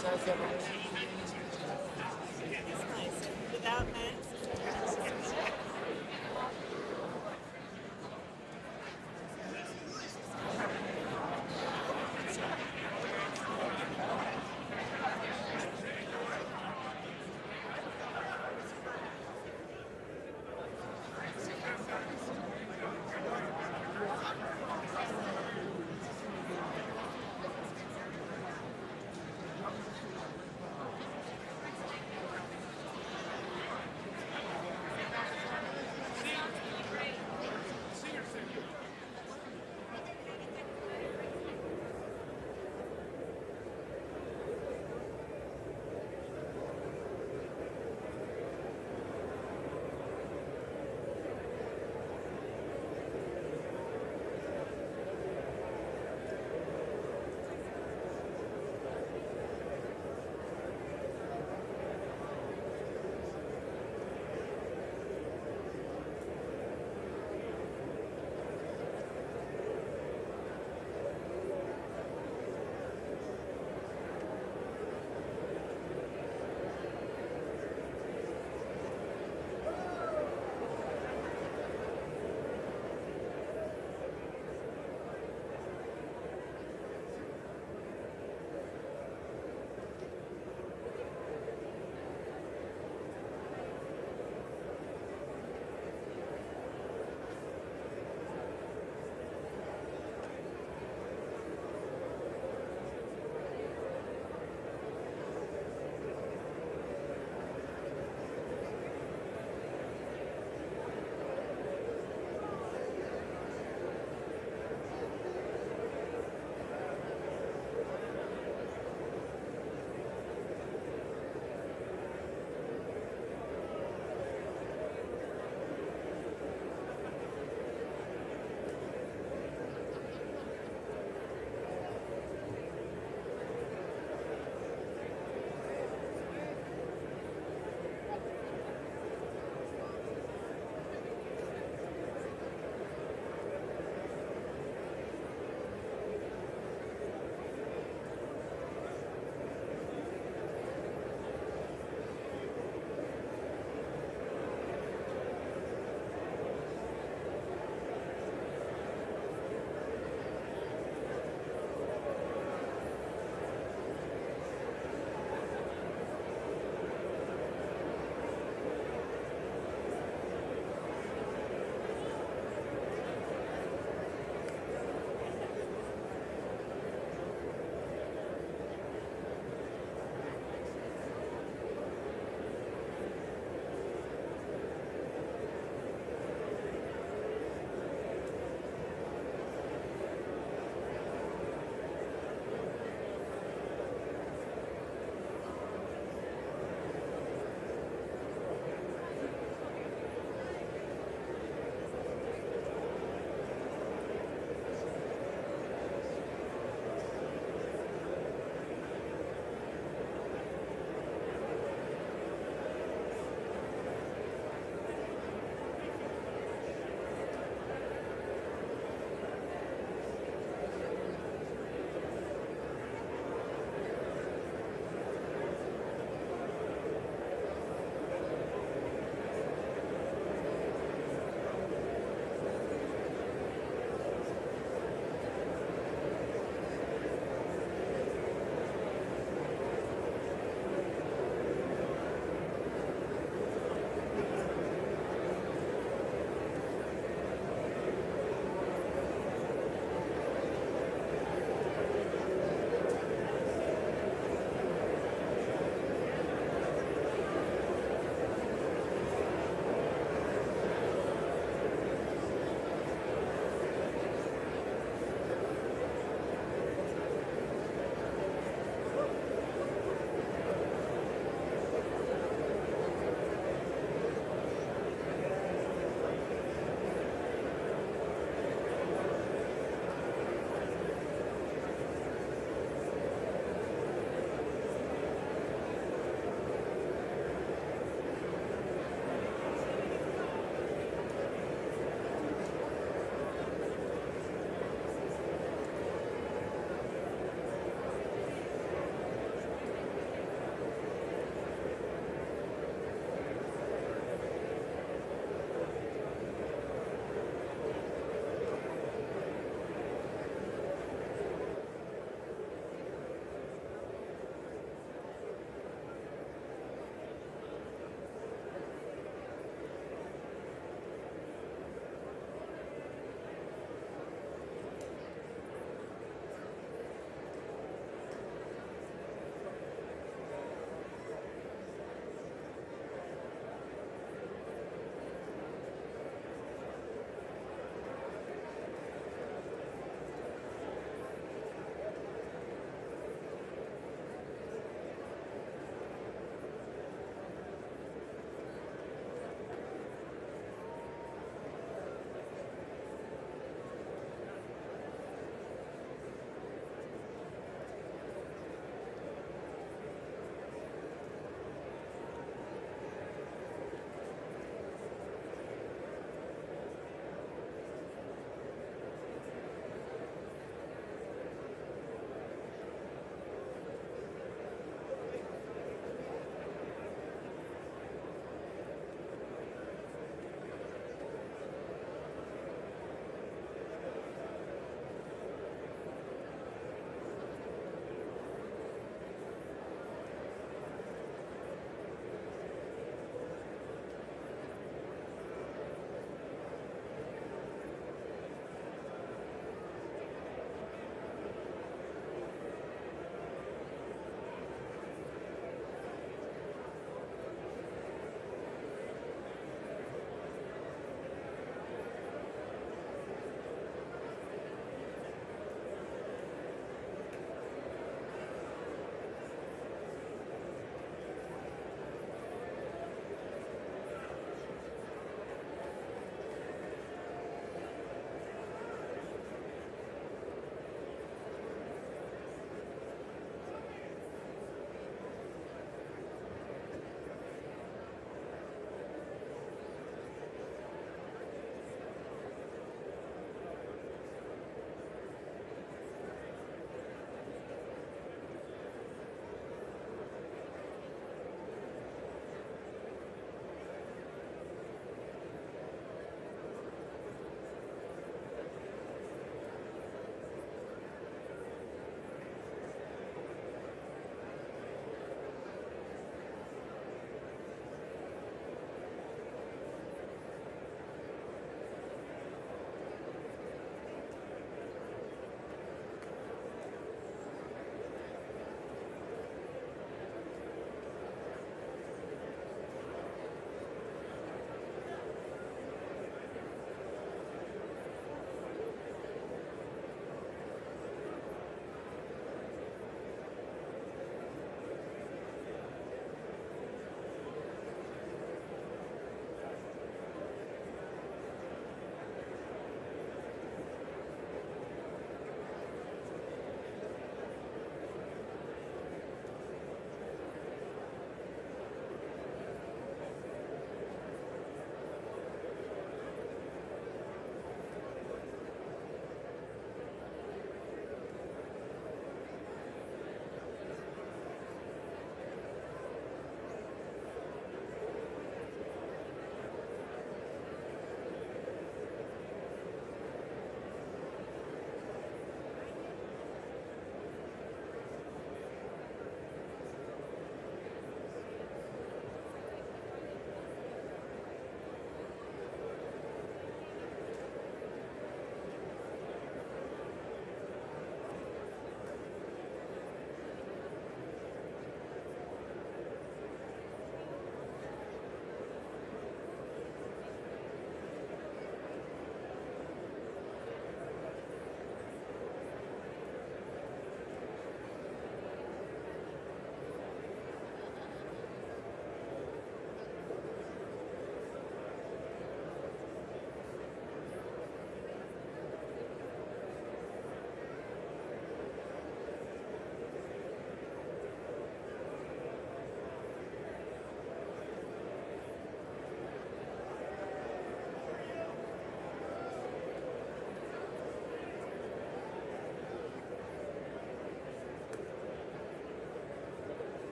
It's nice. Without masks.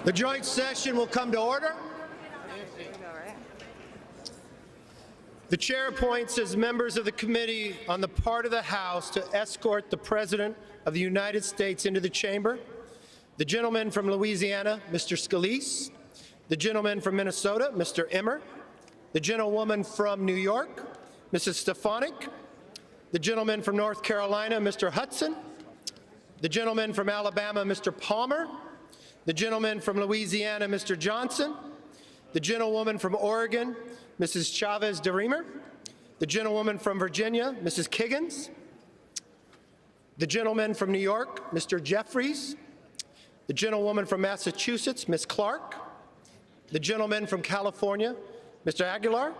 The joint session will come to order. The chair appoints as members of the committee on the part of the House to escort the President of the United States into the chamber: the gentleman from Louisiana, Mr. Scalise; the gentleman from Minnesota, Mr. Emmer; the gentlewoman from New York, Mrs. Stefanik; the gentleman from North Carolina, Mr. Hudson; the gentleman from Alabama, Mr. Palmer; the gentleman from Louisiana, Mr. Johnson; the gentlewoman from Oregon, Mrs. Chavez DeRemer; the gentlewoman from Virginia, Mrs. Kiggins; the gentleman from New York, Mr. Jeffries; the gentlewoman from Massachusetts, Ms. Clark; the gentleman from California, Mr. Aguilar;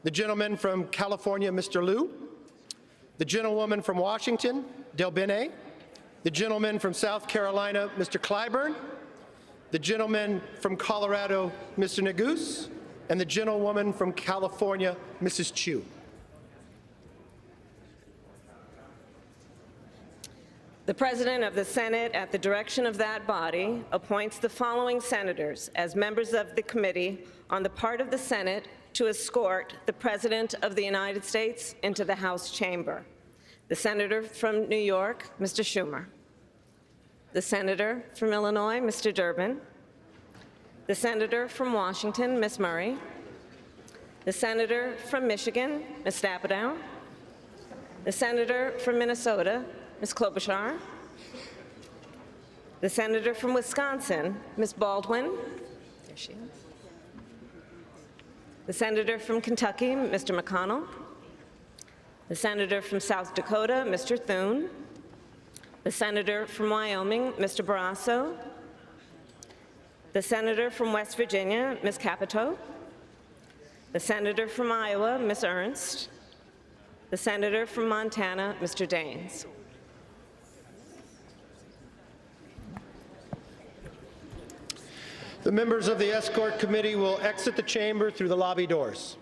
the gentleman from California, Mr. Liu; the gentlewoman from Washington, Del Bene; the gentleman from South Carolina, Mr. Clyburn; the gentleman from Colorado, Mr. Neguse; and the gentlewoman from California, Mrs. Chu. The President of the Senate, at the direction of that body, appoints the following senators as members of the committee on the part of the Senate to escort the President of the United States into the House chamber: the Senator from New York, Mr. Schumer; the Senator from Illinois, Mr. Durbin; the Senator from Washington, Ms. Murray; the Senator from Michigan, Ms. Stapadow; the Senator from Minnesota, Ms. Klobuchar; the Senator from Wisconsin, Ms. Baldwin; there she is; the Senator from Kentucky, Mr. McConnell; the Senator from South Dakota, Mr. Thune; the Senator from Wyoming, Mr. Barrasso; the Senator from West Virginia, Ms. Capito; the Senator from Iowa, Ms. Ernst; the Senator from Montana, Mr. Daines. The members of the escort committee will exit the chamber through the lobby doors.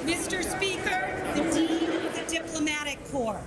Mr. Speaker, the Dean of the Diplomatic Corps.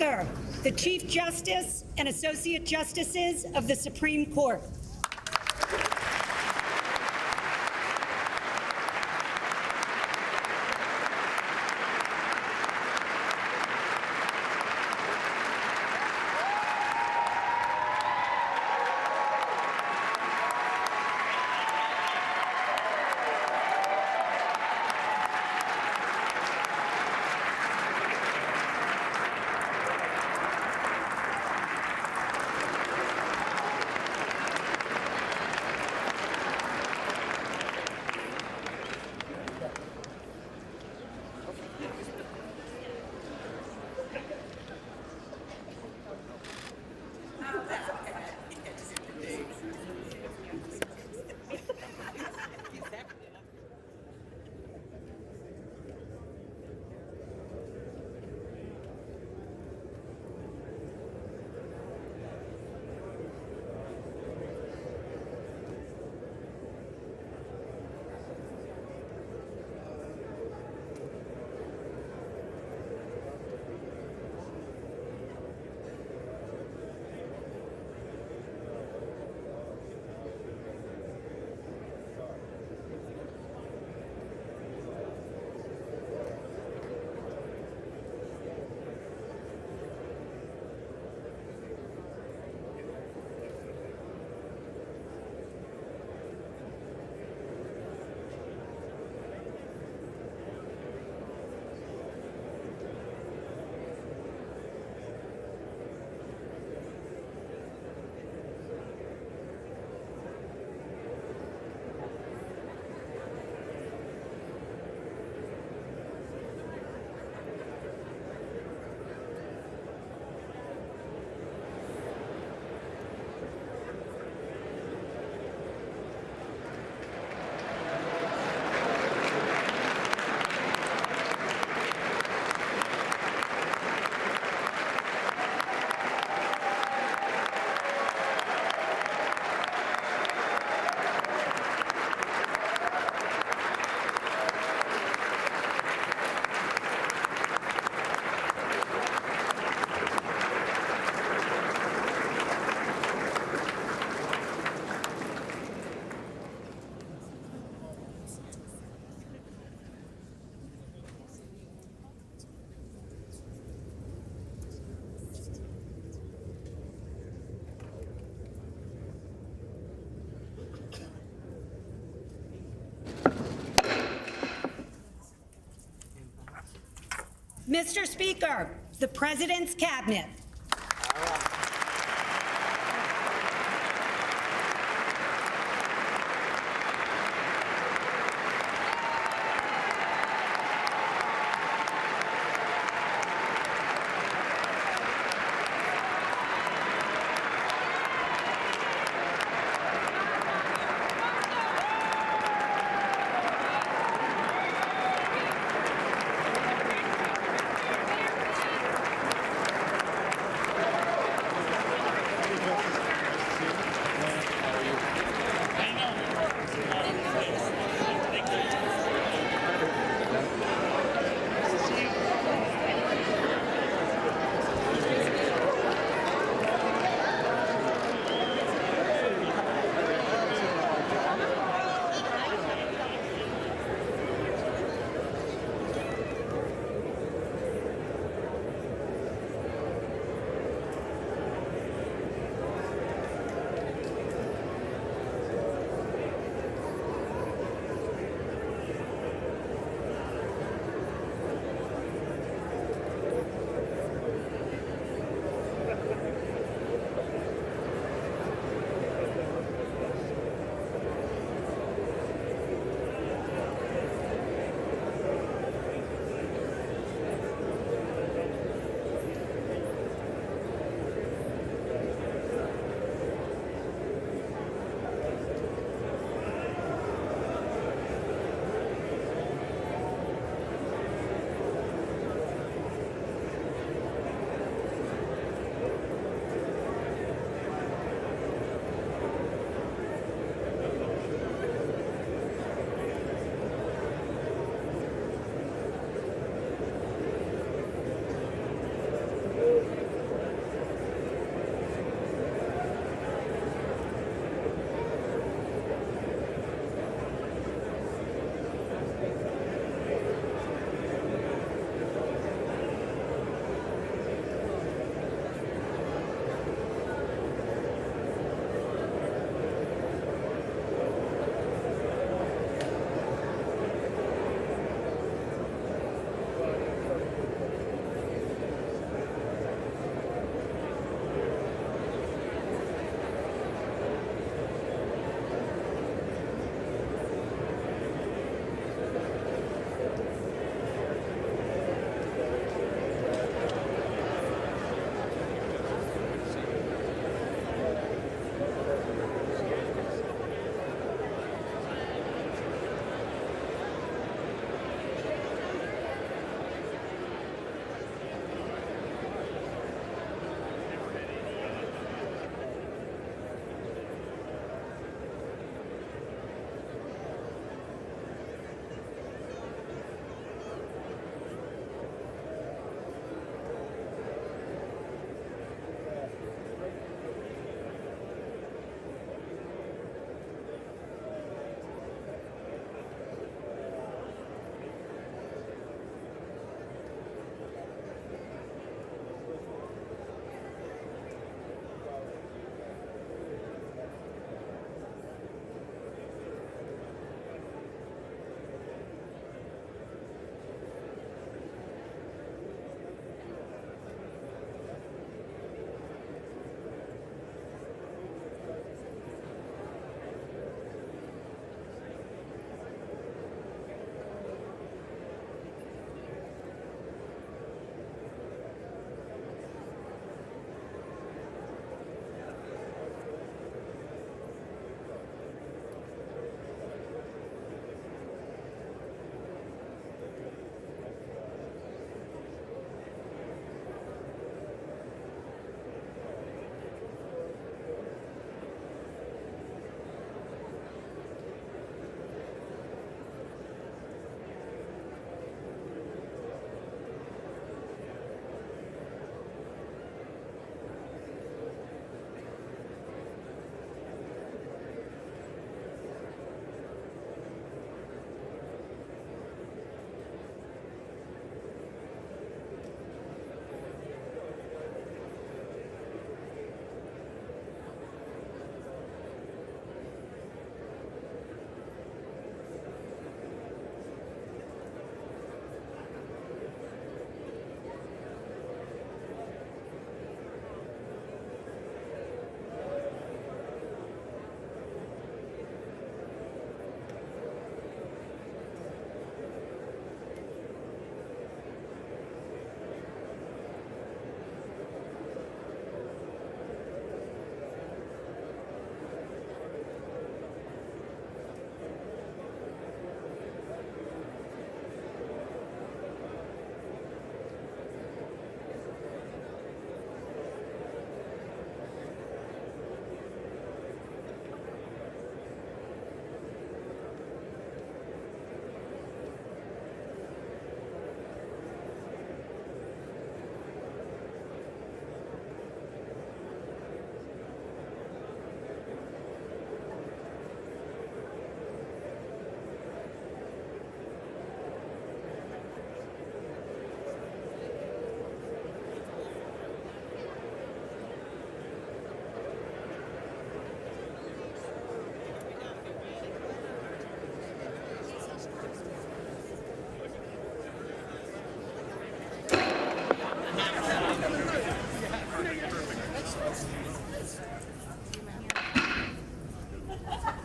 Speaker, the Chief Justice and Associate Justices of the Supreme Court. Mr. Speaker, the President's Cabinet.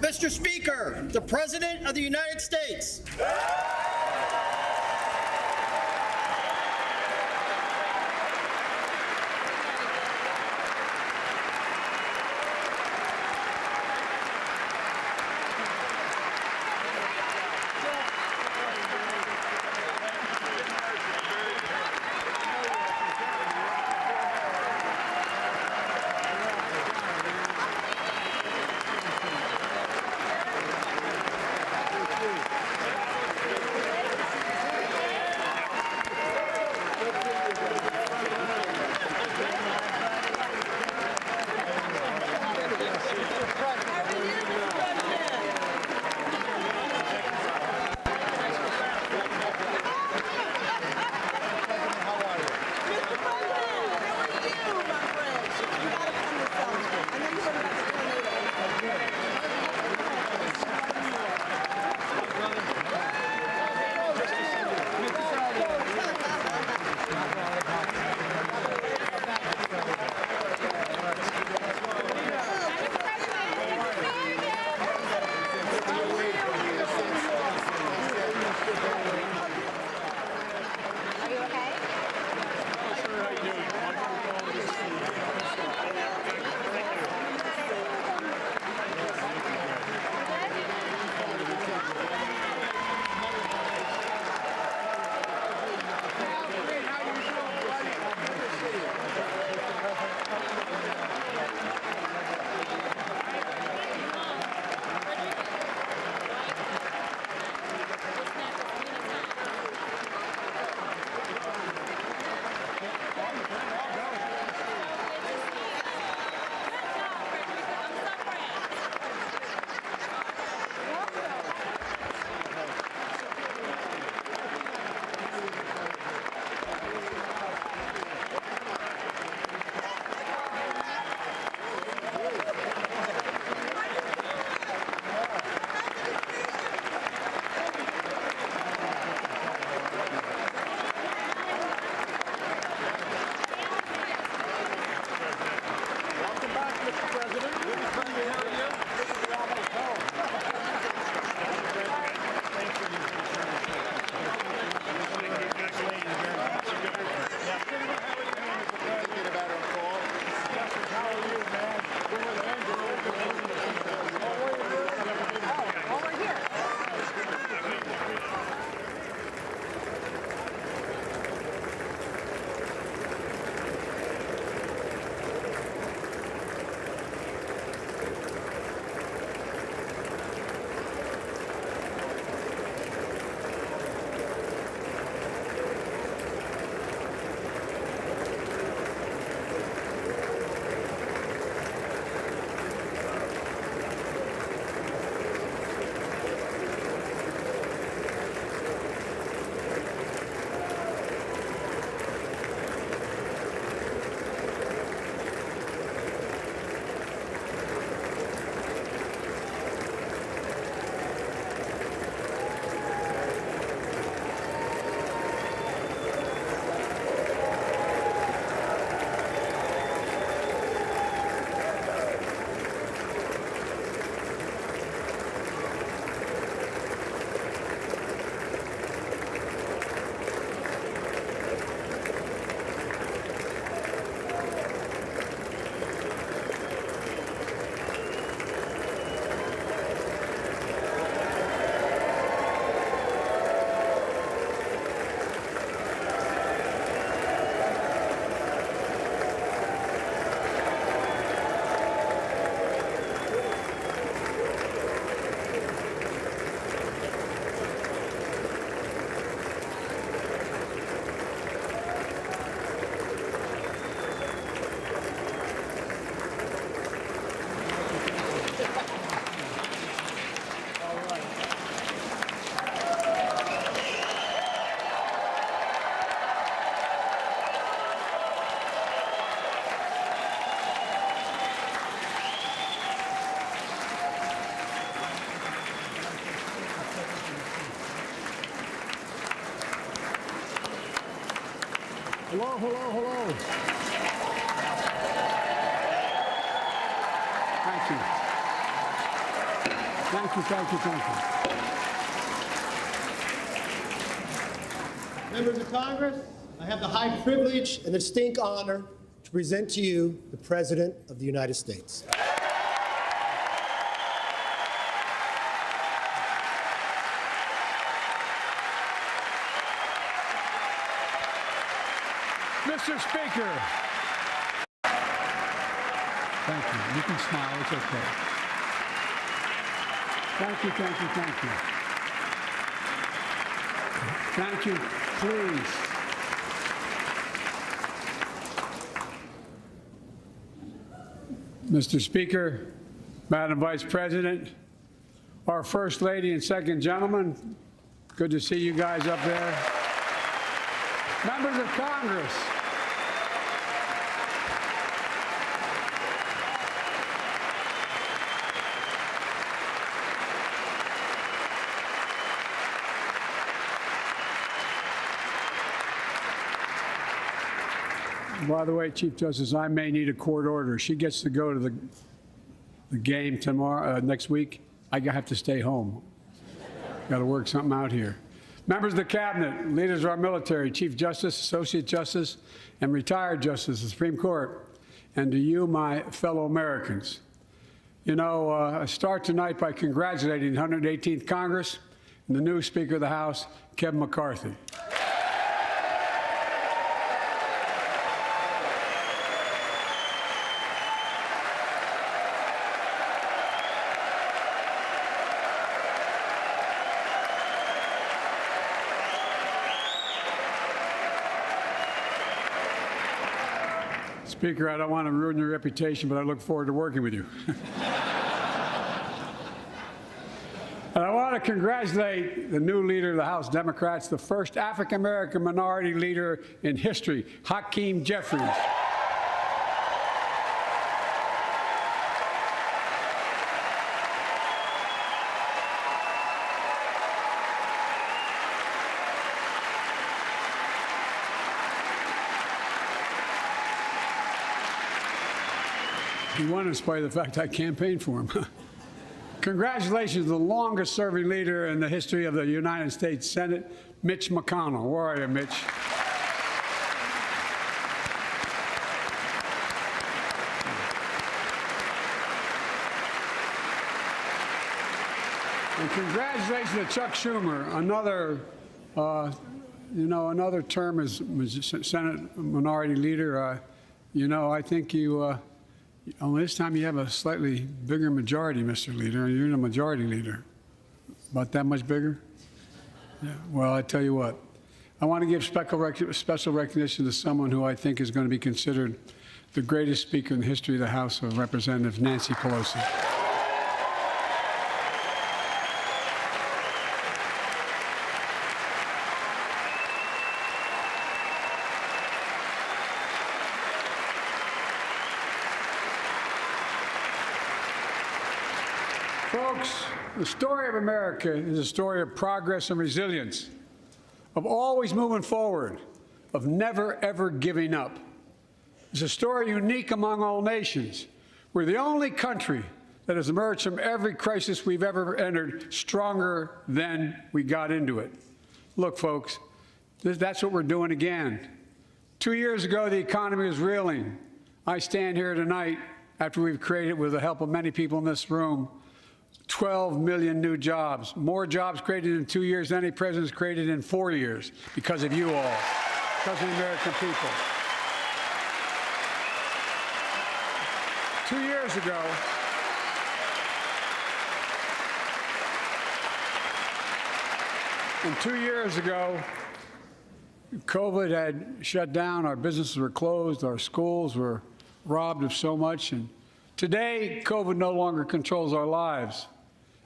Mr. Speaker, the President of the United States. Hello. Thank you. Thank you, thank you, thank you. Members of Congress, I have the high privilege and the distinct honor to present to you the President of the United States. Mr. Speaker. Thank you. You can smile. It's okay. Thank you, thank you, thank you. Thank you. Please. Mr. Speaker, Madam Vice President, our First Lady and Second Gentleman, good to see you guys up there. Members of Congress, by the way, Chief Justice, I may need a court order. She gets to go to the game tomorrow, next week. I have to stay home. Got to work something out here. Members of the Cabinet, leaders of our military, Chief Justice, Associate Justice, and retired Justice of the Supreme Court, and to you, my fellow Americans. You know, I start tonight by congratulating the 118th Congress and the new Speaker of the House, Kevin McCarthy. Speaker, I don't want to ruin your reputation, but I look forward to working with you. And I want to congratulate the new leader of the House Democrats, the first African-American minority leader in history, Hakeem Jeffries. He won in spite of the fact I campaigned for him. Congratulations to the longest-serving leader in the history of the United States Senate, Mitch McConnell. Where are you, Mitch? And congratulations to Chuck Schumer, another term as Senate Minority Leader. I think you. Only this time you have a slightly bigger majority, Mr. Leader, and you're the majority leader. About that much bigger? Yeah. Well, I tell you what, I want to give special recognition to someone who I think is going to be considered the greatest speaker in the history of the House of Representatives, Nancy Pelosi. Folks, the story of America is a story of progress and resilience, of always moving forward, of never, ever giving up. It's a story unique among all nations. We're the only country that has emerged from every crisis we've ever entered stronger than we got into it. Look, folks, that's what we're doing again. 2 years ago, the economy was reeling. I stand here tonight after we've created, with the help of many people in this room, 12 million new jobs, more jobs created in 2 years than any president's created in 4 years, because of you all, because of the American people. 2 years ago, and 2 years ago, COVID had shut down, our businesses were closed, our schools were robbed of so much, and today, COVID no longer controls our lives.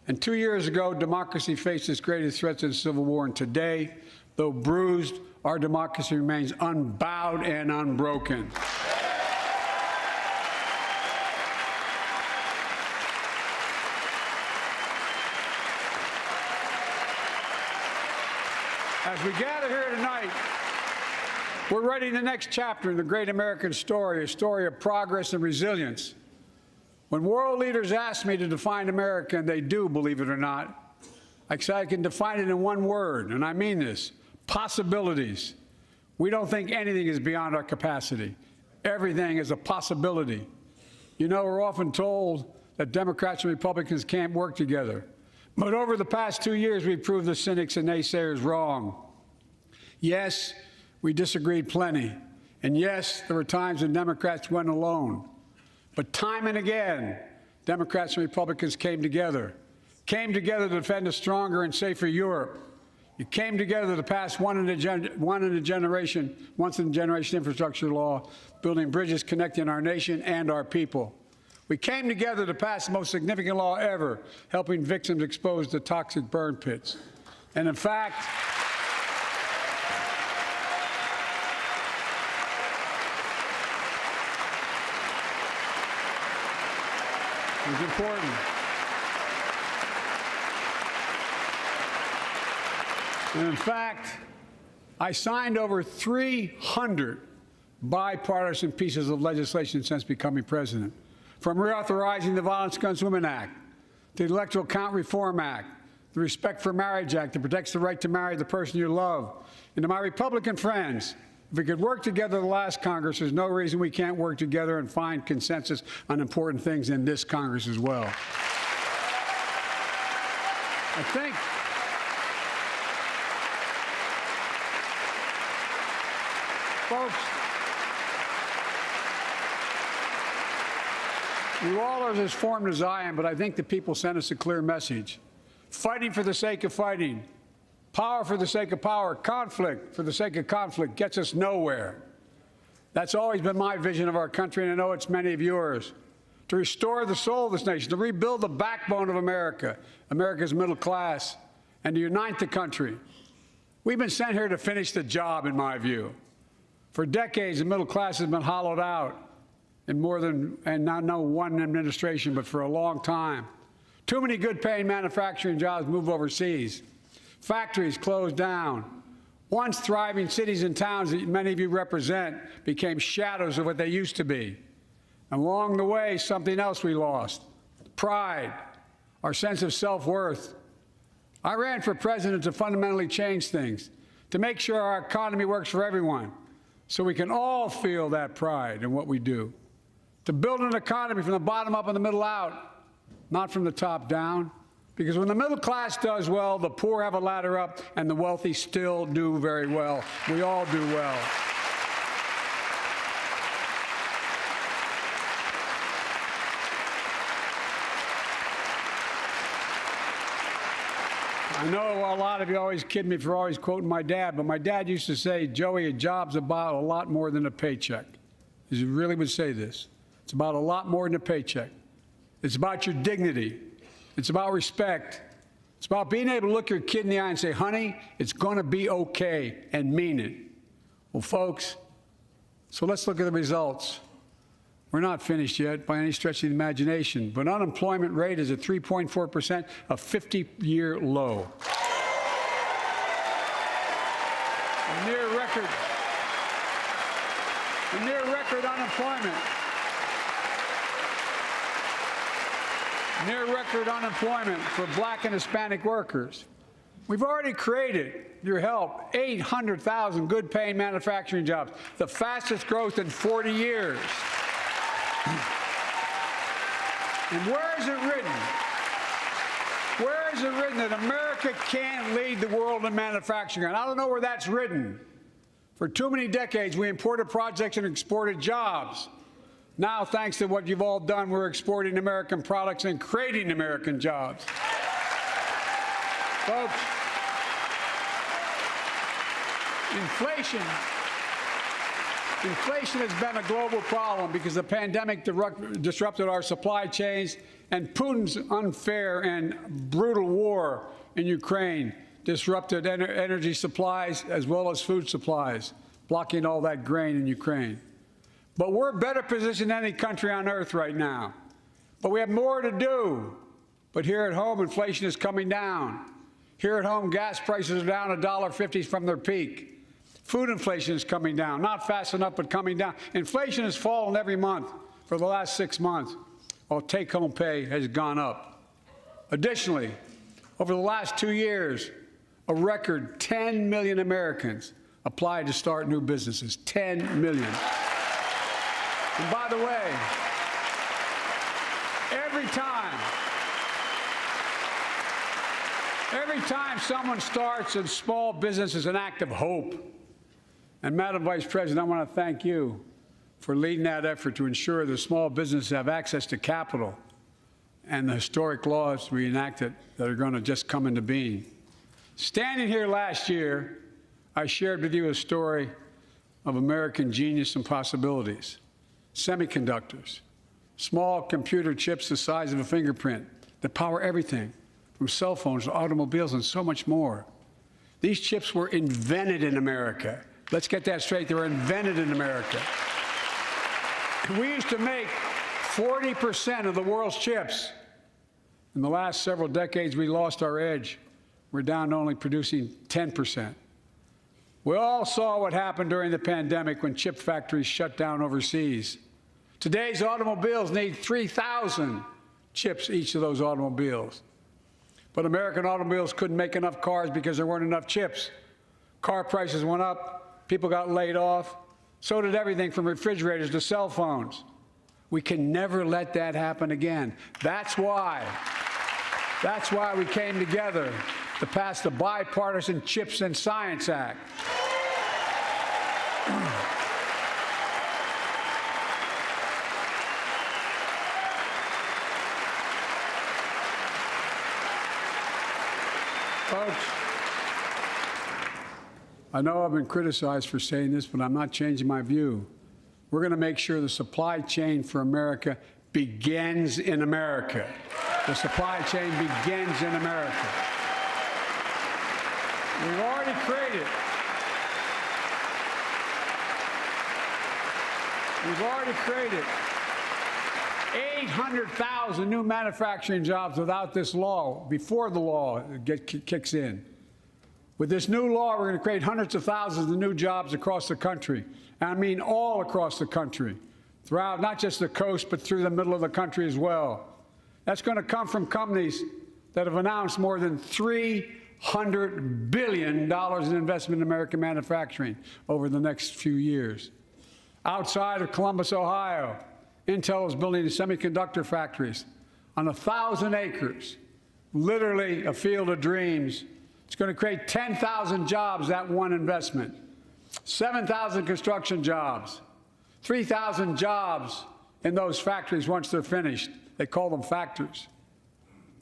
And 2 years ago, democracy faced its greatest threat to the Civil War. And today, though bruised, our democracy remains unbowed and unbroken. As we gather here tonight, we're writing the next chapter in the great American story, a story of progress and resilience. When world leaders ask me to define America, and they do, believe it or not, I say I can define it in one word, and I mean this: possibilities. We don't think anything is beyond our capacity. Everything is a possibility. You know, we're often told that Democrats and Republicans can't work together. But over the past 2 years, we've proved the cynics and naysayers wrong. Yes, we disagreed plenty. And yes, there were times when Democrats went alone. But time and again, Democrats and Republicans came together to defend a stronger and safer Europe. You came together to pass once in a generation infrastructure law, building bridges connecting our nation and our people. We came together to pass the most significant law ever, helping victims exposed to toxic burn pits. And in fact, it was important. And in fact, I signed over 300 bipartisan pieces of legislation since becoming president, from reauthorizing the Violence Against Women Act, the Electoral Count Reform Act, the Respect for Marriage Act that protects the right to marry the person you love. And to my Republican friends, if we could work together the last Congress, there's no reason we can't work together and find consensus on important things in this Congress as well. I think folks, you all are as informed as I am, but I think the people sent us a clear message. Fighting for the sake of fighting, power for the sake of power, conflict for the sake of conflict gets us nowhere. That's always been my vision of our country, and I know it's many of yours. To restore the soul of this nation, to rebuild the backbone of America, America's middle class, and to unite the country. We've been sent here to finish the job, in my view. For decades, the middle class has been hollowed out in more than, and not no one administration, but for a long time. Too many good-paying manufacturing jobs moved overseas. Factories closed down. Once thriving cities and towns that many of you represent became shadows of what they used to be. And along the way, something else we lost: pride, our sense of self-worth. I ran for president to fundamentally change things, to make sure our economy works for everyone, so we can all feel that pride in what we do. To build an economy from the bottom up and the middle out, not from the top down. Because when the middle class does well, the poor have a ladder up, and the wealthy still do very well. We all do well. I know a lot of you always kid me for always quoting my dad, but my dad used to say, "Joey, a job's about a lot more than a paycheck." He really would say this. It's about a lot more than a paycheck. It's about your dignity. It's about respect. It's about being able to look your kid in the eye and say, "Honey, it's going to be okay," and mean it. Well, folks, so let's look at the results. We're not finished yet by any stretch of the imagination, but unemployment rate is at 3.4%, a 50-year low. A near record unemployment. Near record unemployment for Black and Hispanic workers. We've already created, your help, 800,000 good-paying manufacturing jobs, the fastest growth in 40 years. And where is it written? Where is it written that America can't lead the world in manufacturing? And I don't know where that's written. For too many decades, we imported projects and exported jobs. Now, thanks to what you've all done, we're exporting American products and creating American jobs. Folks, inflation has been a global problem because the pandemic disrupted our supply chains, and Putin's unfair and brutal war in Ukraine disrupted energy supplies as well as food supplies, blocking all that grain in Ukraine. But we're better positioned than any country on earth right now. But we have more to do. But here at home, inflation is coming down. Here at home, gas prices are down $1.50 from their peak. Food inflation is coming down, not fast enough, but coming down. Inflation has fallen every month for the last 6 months. while take-home pay has gone up. Additionally, over the last 2 years, a record 10 million Americans applied to start new businesses. 10 million. And by the way, every time someone starts a small business is an act of hope. And Madam Vice President, I want to thank you for leading that effort to ensure that small businesses have access to capital and the historic laws we enacted that are going to just come into being. Standing here last year, I shared with you a story of American genius and possibilities. Semiconductors, small computer chips the size of a fingerprint that power everything, from cell phones to automobiles and so much more. These chips were invented in America. Let's get that straight. They were invented in America. We used to make 40% of the world's chips. In the last several decades, we lost our edge. We're down to only producing 10%. We all saw what happened during the pandemic when chip factories shut down overseas. Today's automobiles need 3,000 chips, each of those automobiles. But American automobiles couldn't make enough cars because there weren't enough chips. Car prices went up, people got laid off, so did everything from refrigerators to cell phones. We can never let that happen again. That's why we came together to pass the Bipartisan Chips and Science Act. Folks, I know I've been criticized for saying this, but I'm not changing my view. We're going to make sure the supply chain for America begins in America. The supply chain begins in America. We've already created 800,000 new manufacturing jobs without this law, before the law kicks in. With this new law, we're going to create hundreds of thousands of new jobs across the country. And I mean all across the country, throughout not just the coast, but through the middle of the country as well. That's going to come from companies that have announced more than $300 billion in investment in American manufacturing over the next few years. Outside of Columbus, Ohio, Intel is building semiconductor factories on 1,000 acres, literally a field of dreams. It's going to create 10,000 jobs, that one investment, 7,000 construction jobs, 3,000 jobs in those factories once they're finished. They call them factories.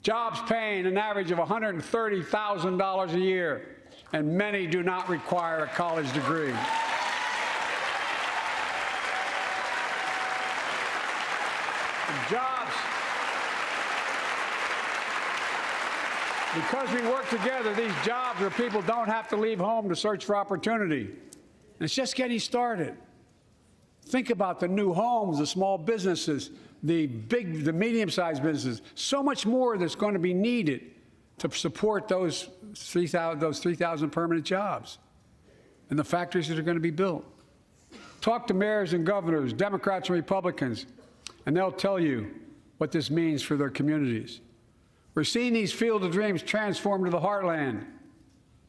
Jobs paying an average of $130,000 a year, and many do not require a college degree. Jobs. Because we work together, these jobs where people don't have to leave home to search for opportunity. And it's just getting started. Think about the new homes, the small businesses, the medium-sized businesses. So much more that's going to be needed to support those 3,000 permanent jobs and the factories that are going to be built. Talk to mayors and governors, Democrats and Republicans, and they'll tell you what this means for their communities. We're seeing these field of dreams transform to the heartland.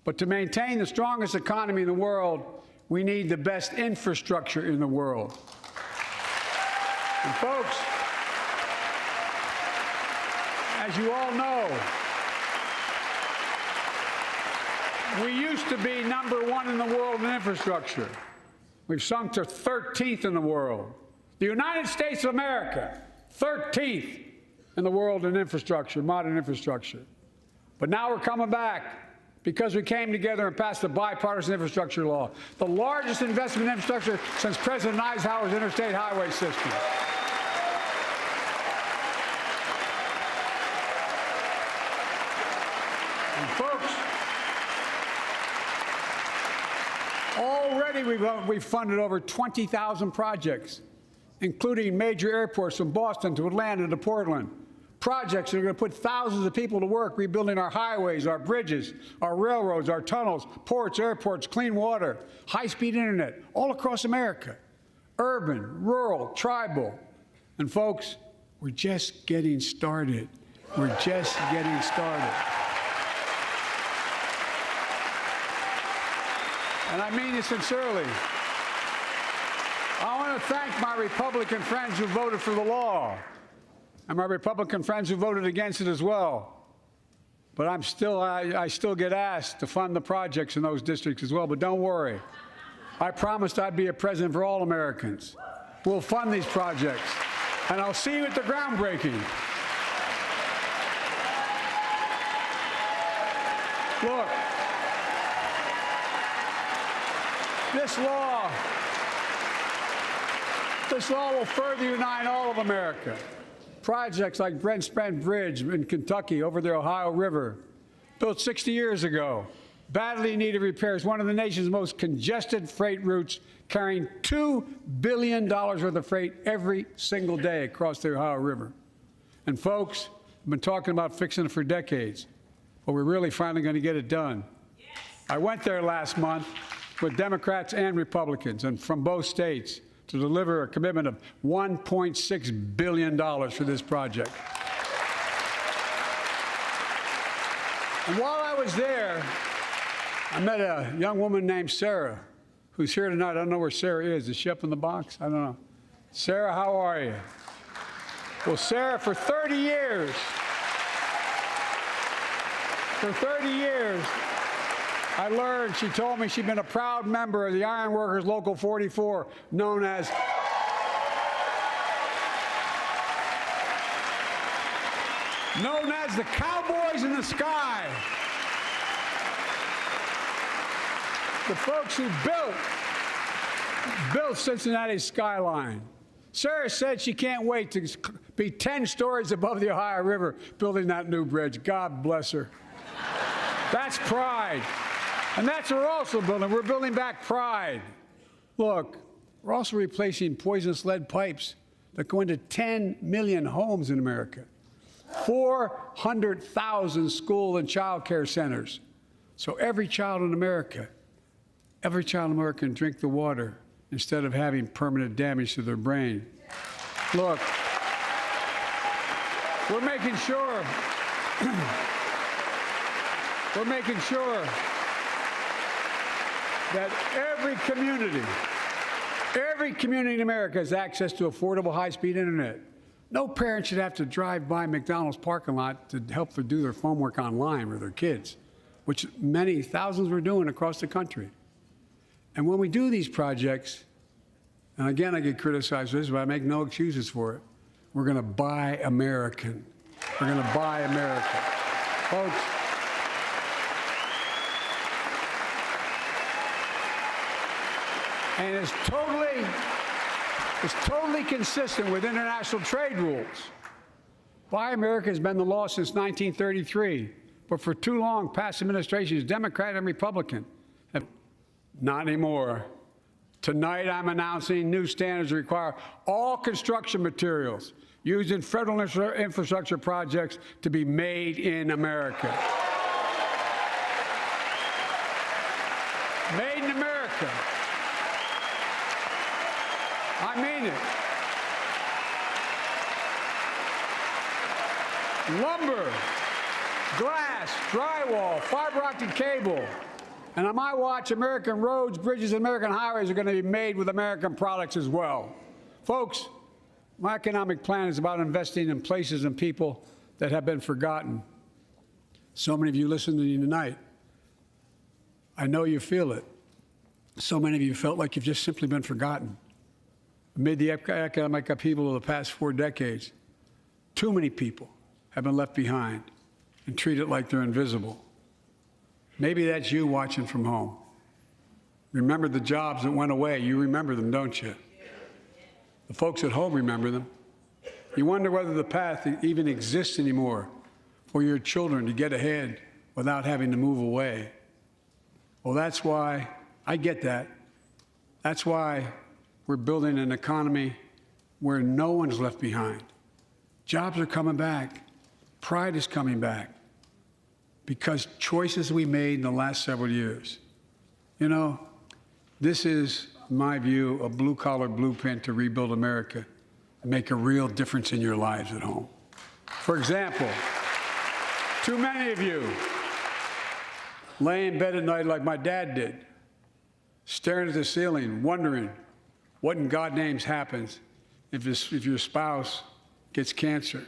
But to maintain the strongest economy in the world, we need the best infrastructure in the world. And folks, as you all know, we used to be #1 in the world in infrastructure. We've sunk to 13th in the world. The United States of America, 13th in the world in infrastructure, modern infrastructure. But now we're coming back because we came together and passed the bipartisan infrastructure law, the largest investment in infrastructure since President Eisenhower's interstate highway system. And folks, already we've funded over 20,000 projects, including major airports from Boston to Atlanta to Portland. Projects that are going to put thousands of people to work rebuilding our highways, our bridges, our railroads, our tunnels, ports, airports, clean water, high-speed internet, all across America. Urban, rural, tribal. And folks, We're just getting started. We're just getting started. And I mean it sincerely. I want to thank my Republican friends who voted for the law, and my Republican friends who voted against it as well. But I still get asked to fund the projects in those districts as well. But don't worry. I promised I'd be a president for all Americans. We'll fund these projects, and I'll see you at the groundbreaking. Look, this law will further unite all of America. Projects like Brent Spence Bridge in Kentucky over the Ohio River, built 60 years ago, badly needed repairs, one of the nation's most congested freight routes, carrying $2 billion worth of freight every single day across the Ohio River. And folks, I've been talking about fixing it for decades, but we're really finally going to get it done. Yes. I went there last month with Democrats and Republicans, and from both states, to deliver a commitment of $1.6 billion for this project. And while I was there, I met a young woman named Sarah, who's here tonight. I don't know where Sarah is. Is she up in the box? I don't know. Sarah, how are you? Well, Sarah, for 30 years, I learned, she told me she'd been a proud member of the Iron Workers Local 44, known as the Cowboys in the Sky. The folks who built Cincinnati's skyline. Sarah said she can't wait to be 10 stories above the Ohio River building that new bridge. God bless her. That's pride. And that's what we're also building. We're building back pride. Look, we're also replacing poisonous lead pipes that go into 10 million homes in America, 400,000 school and child care centers. So every child in America can drink the water instead of having permanent damage to their brain. Look, we're making sure that every community in America has access to affordable high-speed internet. No parent should have to drive by McDonald's parking lot to help them do their homework online with their kids, which many thousands were doing across the country. And when we do these projects, and again I get criticized for this, but I make no excuses for it, we're going to buy American. We're going to buy America. Folks, and it's totally consistent with international trade rules. Buy America has been the law since 1933, but for too long, past administrations, Democrat and Republican, have not anymore. Tonight, I'm announcing new standards that require all construction materials used in federal infrastructure projects to be made in America. Made in America. I mean it. Lumber, glass, drywall, fiber optic cable. And on my watch, American roads, bridges, and American highways are going to be made with American products as well. Folks, my economic plan is about investing in places and people that have been forgotten. So many of you listening to me tonight, I know you feel it. So many of you felt like you've just simply been forgotten. Amid the economic upheaval of the past 4 decades, too many people have been left behind and treated like they're invisible. Maybe that's you watching from home. Remember the jobs that went away. You remember them, don't you? The folks at home remember them. You wonder whether the path even exists anymore for your children to get ahead without having to move away. Well, that's why I get that. That's why we're building an economy where no one's left behind. Jobs are coming back. Pride is coming back because choices we made in the last several years. You know, this is, in my view, a blue-collar blueprint to rebuild America. and make a real difference in your lives at home. For example, too many of you lay in bed at night like my dad did, staring at the ceiling, wondering what in God's name happens if your spouse gets cancer,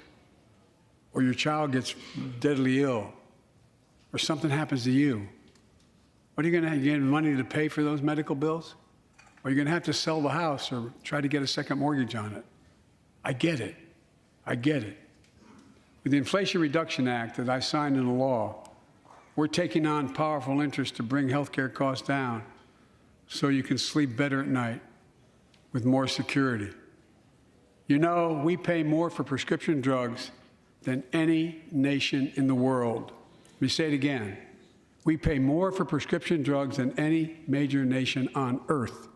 or your child gets deadly ill, or something happens to you. What are you going to have? You get money to pay for those medical bills? Or you're going to have to sell the house or try to get a second mortgage on it. I get it. I get it. With the Inflation Reduction Act that I signed into law, we're taking on powerful interest to bring health care costs down so you can sleep better at night with more security. You know, we pay more for prescription drugs than any nation in the world. Let me say it again. We pay more for prescription drugs than any major nation on earth.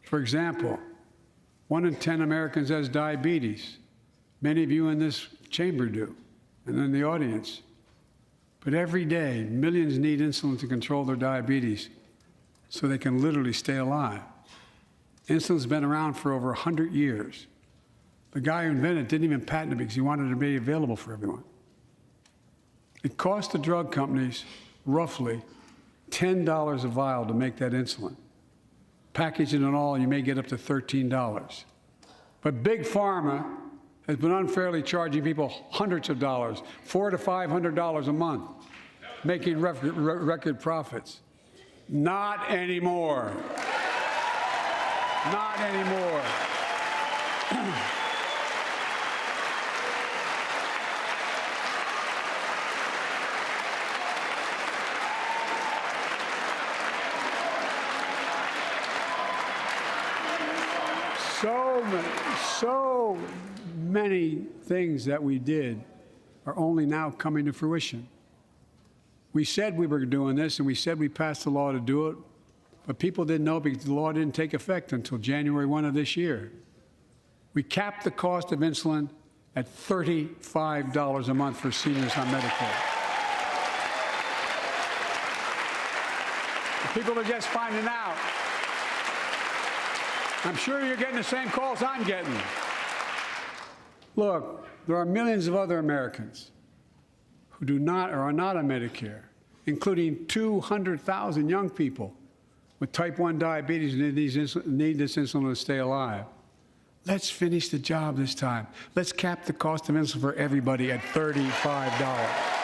For example, 1 in 10 Americans has diabetes. Many of you in this chamber do, and in the audience. But every day, millions need insulin to control their diabetes so they can literally stay alive. Insulin's been around for over 100 years. The guy who invented it didn't even patent it because he wanted it to be available for everyone. It cost the drug companies roughly $10 a vial to make that insulin. Packaging and all, you may get up to $13. But Big Pharma has been unfairly charging people hundreds of dollars, $400 to $500 a month, making record profits. Not anymore. Not anymore. So many things that we did are only now coming to fruition. We said we were doing this, and we said we passed the law to do it, but people didn't know because the law didn't take effect until January 1 of this year. We capped the cost of insulin at $35 a month for seniors on Medicare. People are just finding out. I'm sure you're getting the same calls I'm getting. Look, there are millions of other Americans who do not or are not on Medicare, including 200,000 young people with type 1 diabetes who need this insulin to stay alive. Let's finish the job this time. Let's cap the cost of insulin for everybody at $35.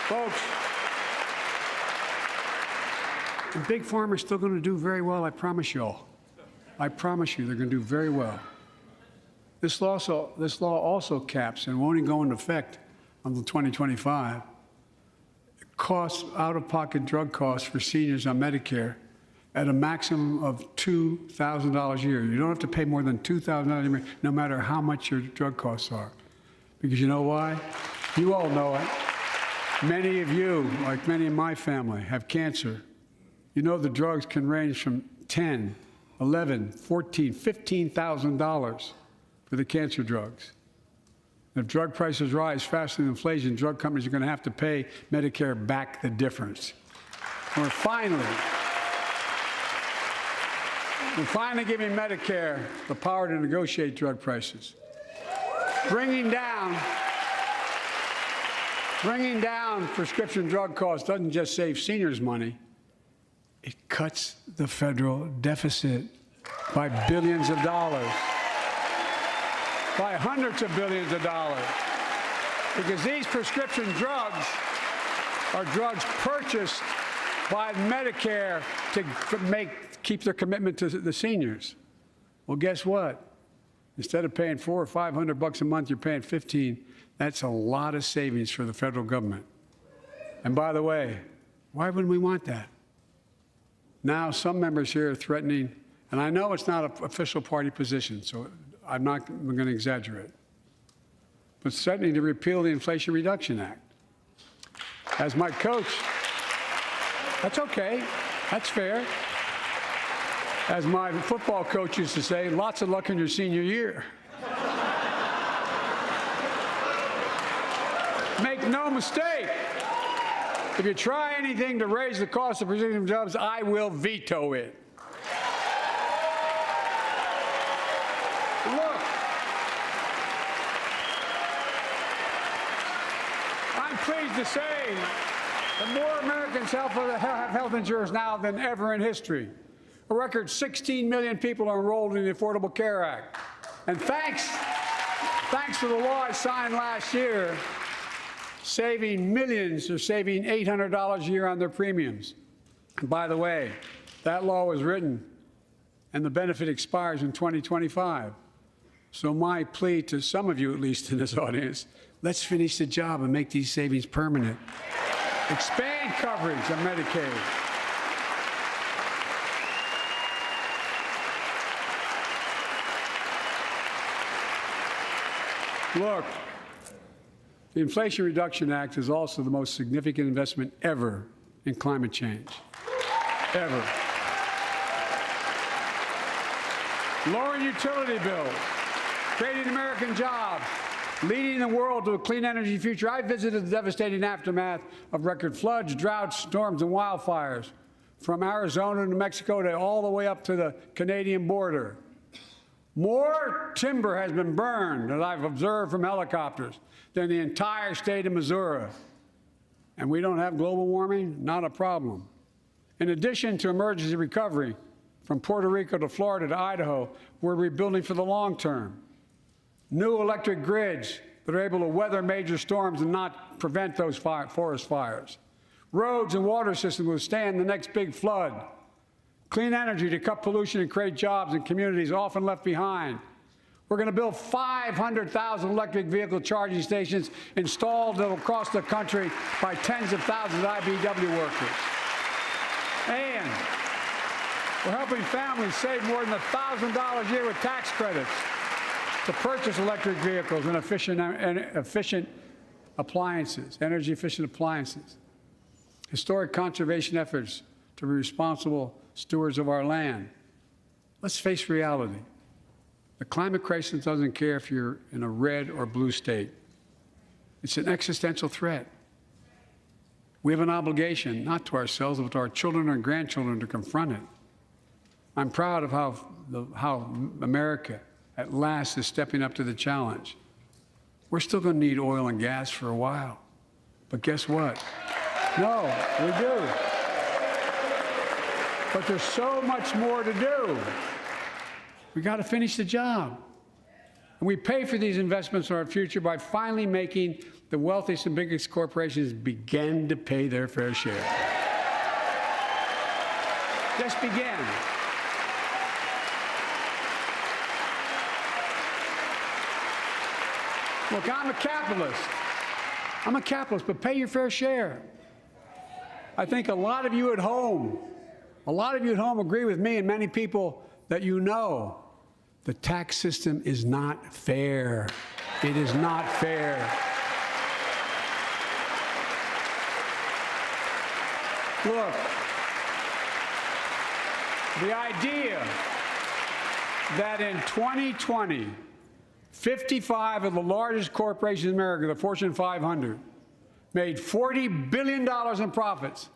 Folks, and Big Pharma's still going to do very well, I promise you all. I promise you they're going to do very well. This law also caps and won't even go into effect until 2025. Costs, out-of-pocket drug costs for seniors on Medicare at a maximum of $2,000 a year. You don't have to pay more than $2,000 a year, no matter how much your drug costs are. Because you know why? You all know it. Many of you, like many in my family, have cancer. You know the drugs can range from $10,000, $11,000, $14,000, $15,000 for the cancer drugs. If drug prices rise faster than inflation, drug companies are going to have to pay Medicare back the difference. We're finally giving Medicare the power to negotiate drug prices. Bringing down prescription drug costs doesn't just save seniors money, it cuts the federal deficit by billions of dollars, by hundreds of billions of dollars. Because these prescription drugs are drugs purchased by Medicare to keep their commitment to the seniors. Well, guess what? Instead of paying $400 or $500 a month, you're paying $15. That's a lot of savings for the federal government. And by the way, why wouldn't we want that? Now, some members here are threatening, and I know it's not an official party position, so I'm not going to exaggerate, but threatening to repeal the Inflation Reduction Act. As my coach, that's okay, that's fair. As my football coach used to say, lots of luck in your senior year. Make no mistake, If you try anything to raise the cost of producing jobs, I will veto it. Look, I'm pleased to say that more Americans have health insurance now than ever in history. A record 16 million people are enrolled in the Affordable Care Act. And thanks to the law I signed last year, millions are saving $800 a year on their premiums. And by the way, that law was written and the benefit expires in 2025. So my plea to some of you, at least in this audience, let's finish the job and make these savings permanent. Expand coverage of Medicaid. Look, the Inflation Reduction Act is also the most significant investment ever in climate change. Ever. Lowering utility bills, creating American jobs, leading the world to a clean energy future. I visited the devastating aftermath of record floods, droughts, storms, and wildfires from Arizona to Mexico to all the way up to the Canadian border. More timber has been burned, as I've observed from helicopters, than the entire state of Missouri. And we don't have global warming? Not a problem. In addition to emergency recovery, from Puerto Rico to Florida to Idaho, we're rebuilding for the long term. New electric grids that are able to weather major storms and not prevent those forest fires. Roads and water systems will withstand the next big flood. Clean energy to cut pollution and create jobs in communities often left behind. We're going to build 500,000 electric vehicle charging stations installed across the country by tens of thousands of IBEW workers. And we're helping families save more than $1,000 a year with tax credits to purchase electric vehicles and efficient appliances, energy-efficient appliances. Historic conservation efforts to be responsible stewards of our land. Let's face reality. The climate crisis doesn't care if you're in a red or blue state. It's an existential threat. We have an obligation, not to ourselves, but to our children and grandchildren, to confront it. I'm proud of how America, at last, is stepping up to the challenge. We're still going to need oil and gas for a while. But guess what? No, we do. But there's so much more to do. We got to finish the job. And we pay for these investments in our future by finally making the wealthiest and biggest corporations begin to pay their fair share. Just begin. Look, I'm a capitalist. I'm a capitalist, but pay your fair share. I think a lot of you at home agree with me and many people that you know. The tax system is not fair. It is not fair. Look, the idea that in 2020, 55 of the largest corporations in America, the Fortune 500, made $40 billion in profits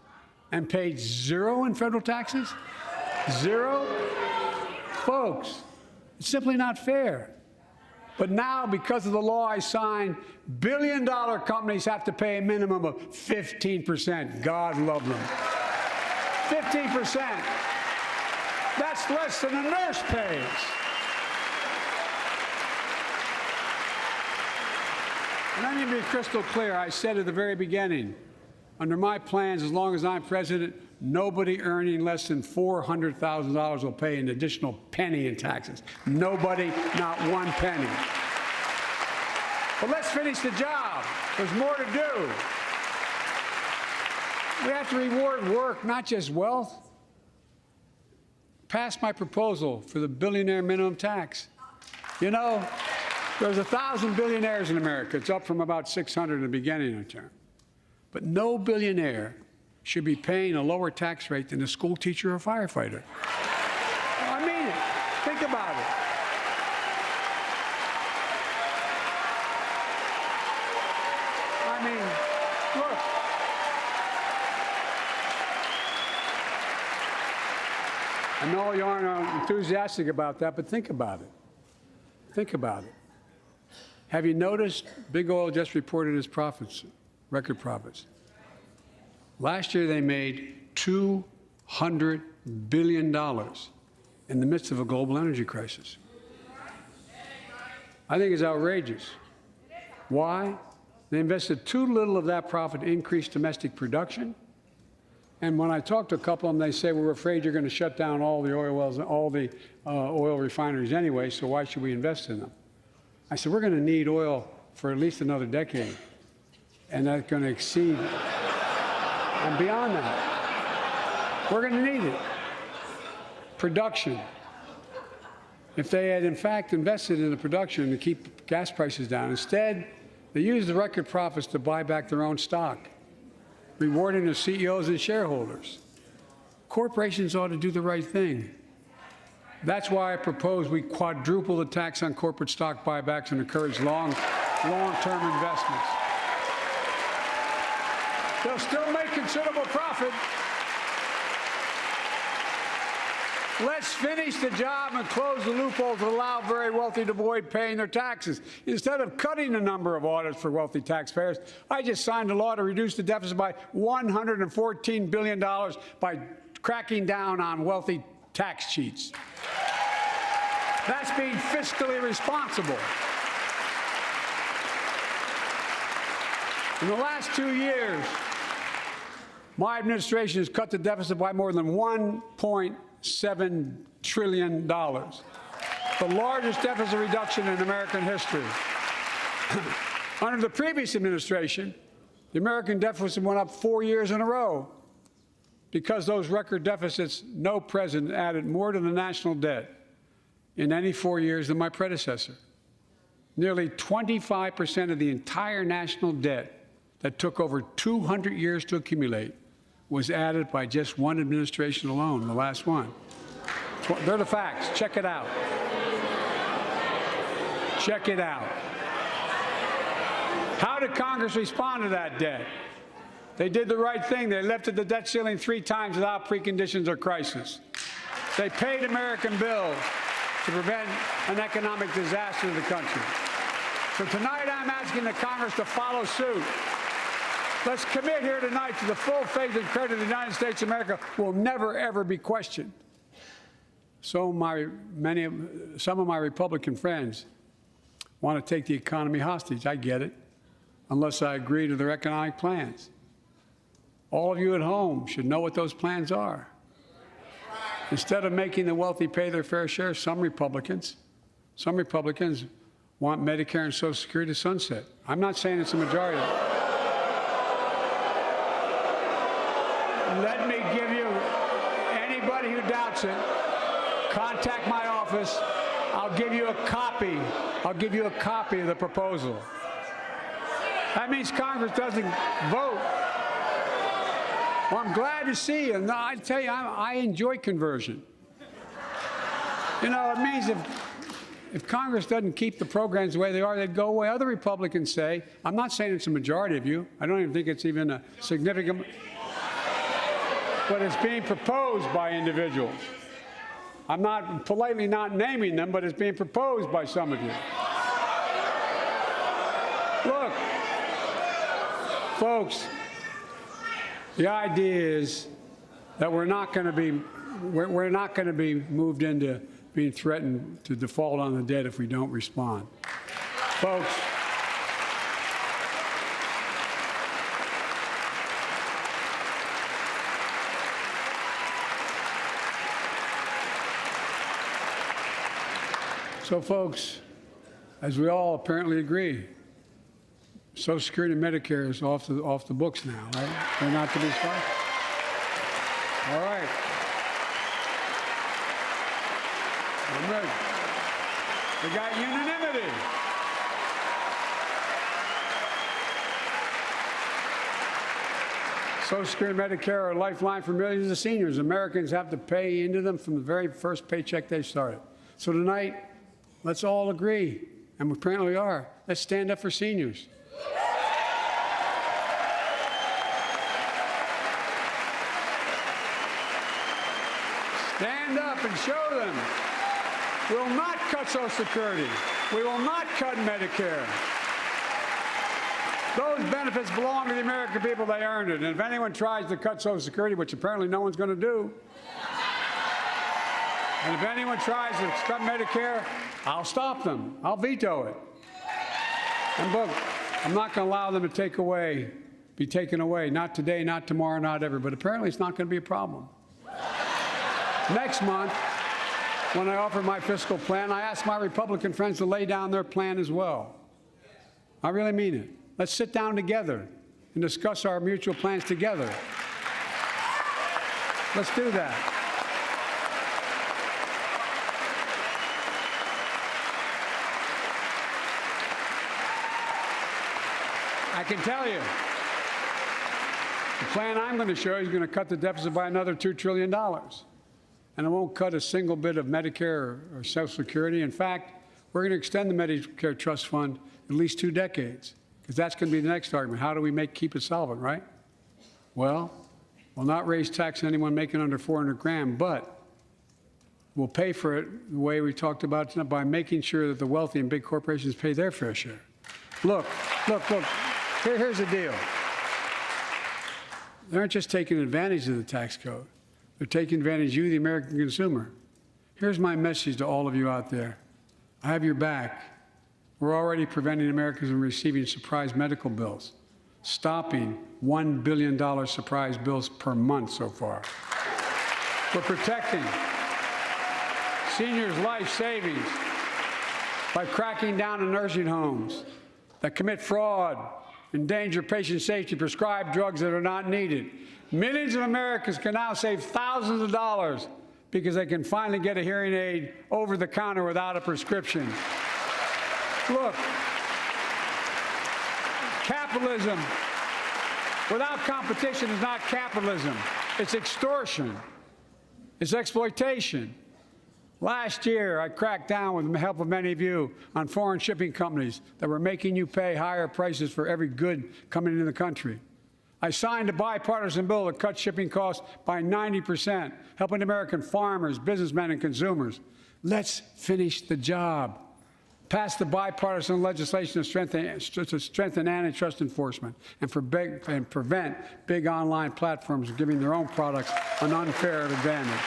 and paid zero in federal taxes? Zero? Folks, it's simply not fair. But now, because of the law I signed, billion-dollar companies have to pay a minimum of 15%. God love them. 15%. That's less than a nurse pays. And let me be crystal clear. I said at the very beginning, under my plans, as long as I'm president, nobody earning less than $400,000 will pay an additional penny in taxes. Nobody, not one penny. But let's finish the job. There's more to do. We have to reward work, not just wealth. Pass my proposal for the billionaire minimum tax. You know, there's 1,000 billionaires in America. It's up from about 600 in the beginning of the term. But no billionaire should be paying a lower tax rate than a school teacher or firefighter. I mean it. Think about it. I mean, look, I know you aren't enthusiastic about that, but think about it. Think about it. Have you noticed Big Oil just reported its profits, record profits? Last year they made $200 billion in the midst of a global energy crisis. I think it's outrageous. Why? They invested too little of that profit to increase domestic production. And when I talk to a couple of them, they say, we're afraid you're going to shut down all the oil wells, all the oil refineries anyway, so why should we invest in them? I said, we're going to need oil for at least another decade, and that's going to exceed and beyond that. We're going to need it. Production. If they had, in fact, invested in the production to keep gas prices down, instead, they used the record profits to buy back their own stock, rewarding their CEOs and shareholders. Corporations ought to do the right thing. That's why I propose we quadruple the tax on corporate stock buybacks and encourage long-term investments. They'll still make considerable profit. Let's finish the job and close the loophole to allow very wealthy to avoid paying their taxes. Instead of cutting the number of audits for wealthy taxpayers, I just signed a law to reduce the deficit by $114 billion by cracking down on wealthy tax cheats. That's being fiscally responsible. In the last 2 years, my administration has cut the deficit by more than $1.7 trillion, the largest deficit reduction in American history. Under the previous administration, the American deficit went up 4 years in a row. Because those record deficits, no president added more to the national debt in any 4 years than my predecessor. Nearly 25% of the entire national debt that took over 200 years to accumulate was added by just one administration alone, the last one. They're the facts. Check it out. Check it out. How did Congress respond to that debt? They did the right thing. They lifted the debt ceiling 3 times without preconditions or crisis. They paid American bills to prevent an economic disaster to the country. So tonight I'm asking the Congress to follow suit. Let's commit here tonight to the full faith and credit of the United States of America will never, ever be questioned. So some of my Republican friends want to take the economy hostage. I get it, unless I agree to their economic plans. All of you at home should know what those plans are. Instead of making the wealthy pay their fair share, some Republicans want Medicare and Social Security to sunset. I'm not saying it's a majority. Let me give you, anybody who doubts it, contact my office. I'll give you a copy. I'll give you a copy of the proposal. That means Congress doesn't vote. Well, I'm glad to see you. No, I tell you, I enjoy conversion. You know, it means if Congress doesn't keep the programs the way they are, they'd go away. Other Republicans say, I'm not saying it's a majority of you. I don't even think it's even a significant, but it's being proposed by individuals. I'm not politely not naming them, but it's being proposed by some of you. Look, folks, the idea is that we're not going to be moved into being threatened to default on the debt if we don't respond. Folks, as we all apparently agree, Social Security and Medicare is off the books now, right? They're not to be sponsored. All right. I'm ready. We got unanimity. Social Security and Medicare are a lifeline for millions of seniors. Americans have to pay into them from the very first paycheck they started. So tonight, let's all agree, and we apparently are. Let's stand up for seniors. Stand up and show them. We will not cut Social Security. We will not cut Medicare. Those benefits belong to the American people. They earned it. And if anyone tries to cut Social Security, which apparently no one's going to do, and if anyone tries to cut Medicare, I'll stop them. I'll veto it. And look, I'm not going to allow them to be taken away. Not today, not tomorrow, not ever. But apparently it's not going to be a problem. Next month, when I offer my fiscal plan, I ask my Republican friends to lay down their plan as well. I really mean it. Let's sit down together and discuss our mutual plans together. Let's do that. I can tell you, the plan I'm going to show you is going to cut the deficit by another $2 trillion. And it won't cut a single bit of Medicare or Social Security. In fact, we're going to extend the Medicare Trust Fund at least 2 decades, because that's going to be the next argument. How do we keep it solvent, right? Well, we'll not raise tax on anyone making under 400 grand, but we'll pay for it the way we talked about tonight, by making sure that the wealthy and big corporations pay their fair share. Look. Here's the deal. They aren't just taking advantage of the tax code. They're taking advantage of you, the American consumer. Here's my message to all of you out there. I have your back. We're already preventing Americans from receiving surprise medical bills, stopping $1 billion surprise bills per month so far. We're protecting seniors' life savings by cracking down on nursing homes that commit fraud, endanger patient safety, prescribe drugs that are not needed. Millions of Americans can now save thousands of dollars because they can finally get a hearing aid over the counter without a prescription. Look, capitalism without competition is not capitalism. It's extortion. It's exploitation. Last year, I cracked down with the help of many of you on foreign shipping companies that were making you pay higher prices for every good coming into the country. I signed a bipartisan bill that cut shipping costs by 90%, helping American farmers, businessmen, and consumers. Let's finish the job. Pass the bipartisan legislation to strengthen antitrust enforcement and prevent big online platforms from giving their own products an unfair advantage.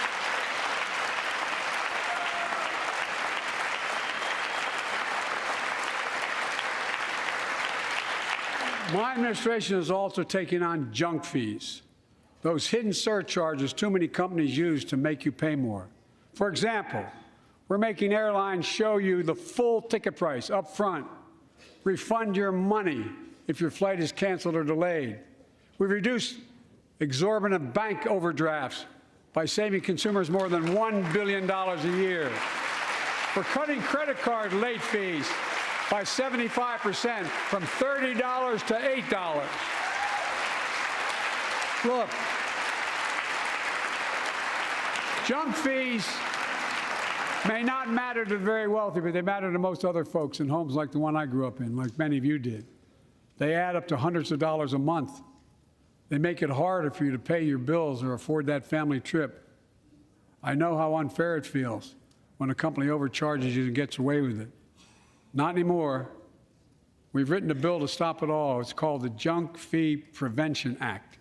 My administration is also taking on junk fees, those hidden surcharges too many companies use to make you pay more. For example, we're making airlines show you the full ticket price up front, refund your money if your flight is canceled or delayed. We've reduced exorbitant bank overdrafts by saving consumers more than $1 billion a year. We're cutting credit card late fees by 75%, from $30 to $8. Look, junk fees may not matter to the very wealthy, but they matter to most other folks in homes like the one I grew up in, like many of you did. They add up to hundreds of dollars a month. They make it harder for you to pay your bills or afford that family trip. I know how unfair it feels when a company overcharges you and gets away with it. Not anymore. We've written a bill to stop it all. It's called the Junk Fee Prevention Act.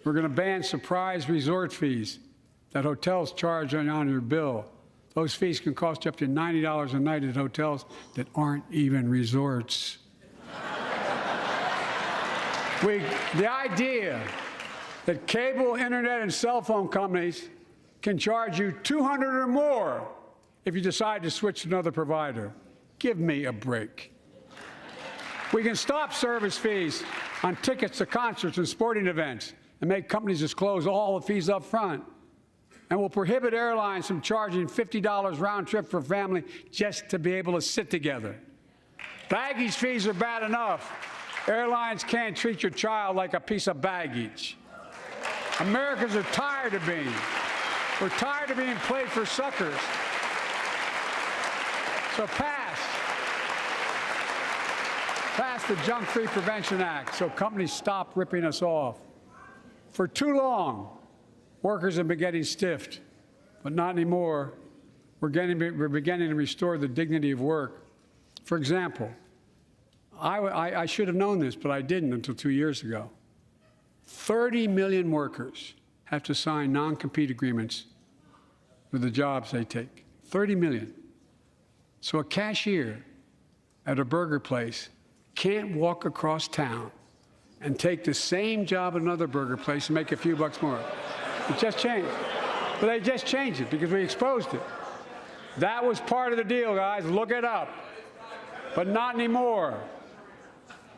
We're going to ban surprise resort fees that hotels charge on your bill. Those fees can cost you up to $90 a night at hotels that aren't even resorts. The idea that cable, internet, and cell phone companies can charge you $200 or more if you decide to switch to another provider. Give me a break. We can stop service fees on tickets to concerts and sporting events and make companies disclose all the fees up front. And we'll prohibit airlines from charging $50 round trip for a family just to be able to sit together. Baggage fees are bad enough. Airlines can't treat your child like a piece of baggage. Americans are tired of being. We're tired of being played for suckers. So pass the Junk Fee Prevention Act so companies stop ripping us off. For too long, workers have been getting stiffed. but not anymore. We're beginning to restore the dignity of work. For example, I should have known this, but I didn't until 2 years ago. 30 million workers have to sign non-compete agreements for the jobs they take. 30 million. So a cashier at a burger place can't walk across town and take the same job at another burger place and make a few bucks more. It just changed. But they just changed it because we exposed it. That was part of the deal, guys. Look it up. But not anymore.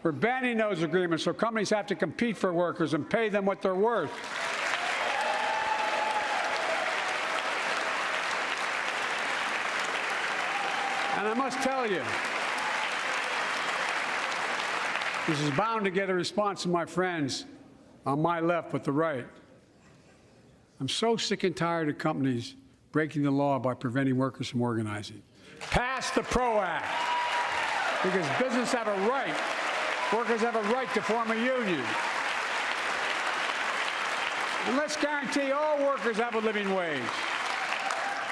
We're banning those agreements so companies have to compete for workers and pay them what they're worth. And I must tell you, this is bound to get a response from my friends on my left but the right. I'm so sick and tired of companies breaking the law by preventing workers from organizing. Pass the PRO Act, because businesses have a right, workers have a right to form a union. And let's guarantee all workers have a living wage.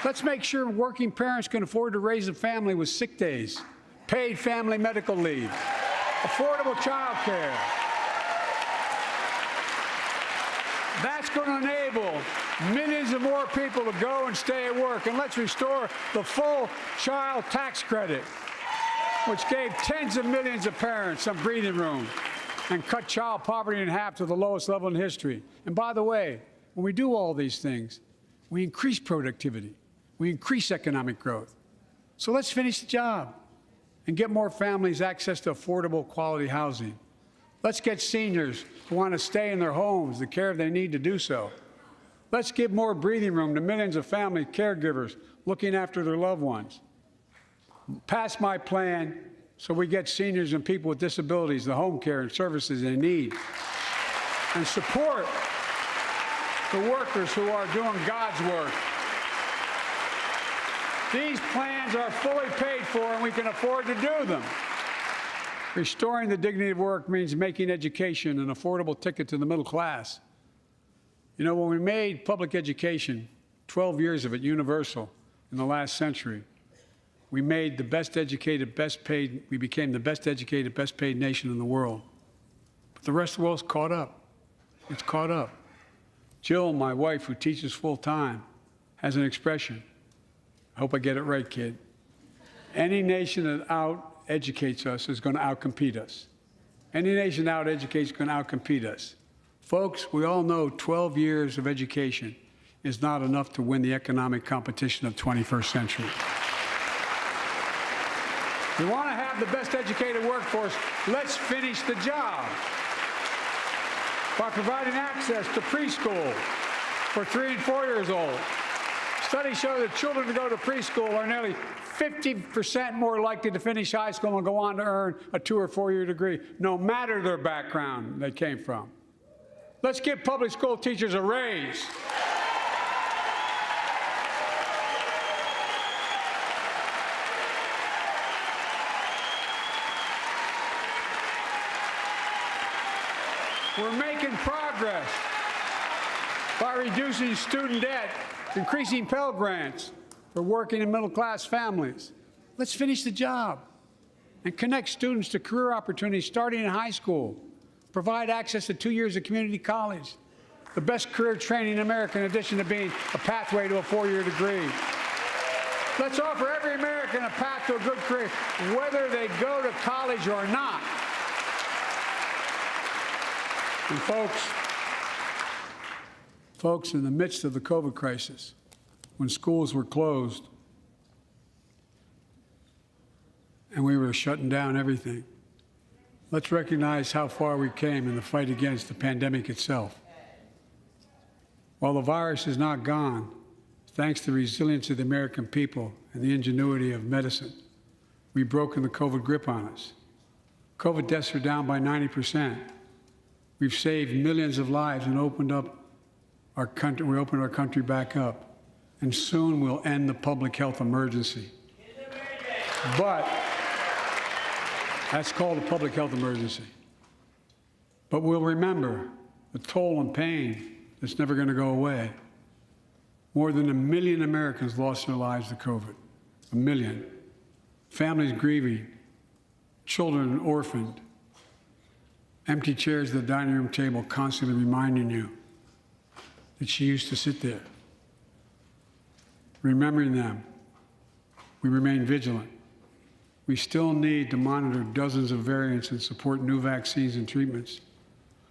Let's make sure working parents can afford to raise a family with sick days, paid family medical leave, affordable child care. That's going to enable millions of more people to go and stay at work. And let's restore the full child tax credit, which gave tens of millions of parents some breathing room and cut child poverty in half to the lowest level in history. And by the way, when we do all these things, we increase productivity. We increase economic growth. So let's finish the job and get more families access to affordable, quality housing. Let's get seniors who want to stay in their homes the care they need to do so. Let's give more breathing room to millions of family caregivers looking after their loved ones. Pass my plan so we get seniors and people with disabilities the home care and services they need. And support the workers who are doing God's work. These plans are fully paid for, and we can afford to do them. Restoring the dignity of work means making education an affordable ticket to the middle class. You know, when we made public education, 12 years of it, universal in the last century, we made the best educated, best paid, we became the best educated, best paid nation in the world. But the rest of the world's caught up. It's caught up. Jill, my wife, who teaches full time, has an expression. I hope I get it right, kid. Any nation that out-educates us is going to out-compete us. Any nation that out-educates is going to out-compete us. Folks, we all know 12 years of education is not enough to win the economic competition of the 21st century. We want to have the best educated workforce. Let's finish the job by providing access to preschool for 3 and 4 years old. Studies show that children who go to preschool are nearly 50% more likely to finish high school and go on to earn a 2 or 4 year degree, no matter their background they came from. Let's give public school teachers a raise. We're making progress by reducing student debt, increasing Pell Grants for working and middle-class families. Let's finish the job and connect students to career opportunities starting in high school. Provide access to 2 years of community college, the best career training in America, in addition to being a pathway to a 4-year degree. Let's offer every American a path to a good career, whether they go to college or not. And folks, in the midst of the COVID crisis, when schools were closed and we were shutting down everything, let's recognize how far we came in the fight against the pandemic itself. While the virus is not gone, thanks to the resilience of the American people and the ingenuity of medicine, we've broken the COVID grip on us. COVID deaths are down by 90%. We've saved millions of lives and opened up our country. We opened our country back up, and soon we'll end the public health emergency. But that's called a public health emergency. But we'll remember the toll and pain that's never going to go away. More than 1 million Americans lost their lives to COVID. 1 million. Families grieving, children orphaned, empty chairs at the dining room table constantly reminding you that she used to sit there. Remembering them, we remain vigilant. We still need to monitor dozens of variants and support new vaccines and treatments.